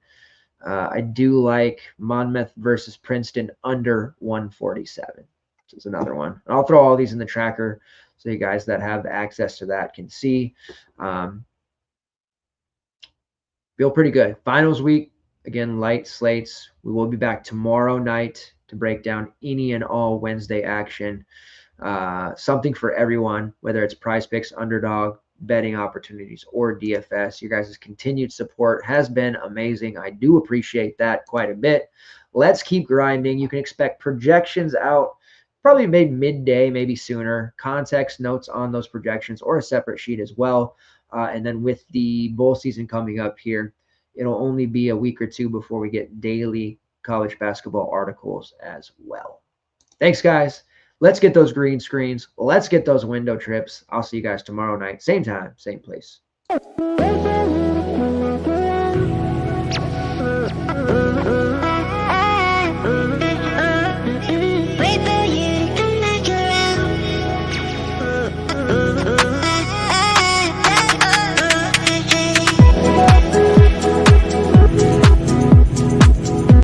I do like Monmouth versus Princeton under 147. This is another one. And I'll throw all these in the tracker so you guys that have access to that can see. Feel pretty good. Finals week. Again, light slates. We will be back tomorrow night to break down any and all Wednesday action. Something for everyone, whether it's Prize Picks, underdog, betting opportunities, or DFS. Your guys' continued support has been amazing. I do appreciate that quite a bit. Let's keep grinding. You can expect projections out probably maybe midday, maybe sooner. Context notes on those projections or a separate sheet as well. And then with the bowl season coming up here, it'll only be a week or two before we get daily college basketball articles as well. Thanks, guys. Let's get those green screens. Let's get those window trips. I'll see you guys tomorrow night. Same time, same place.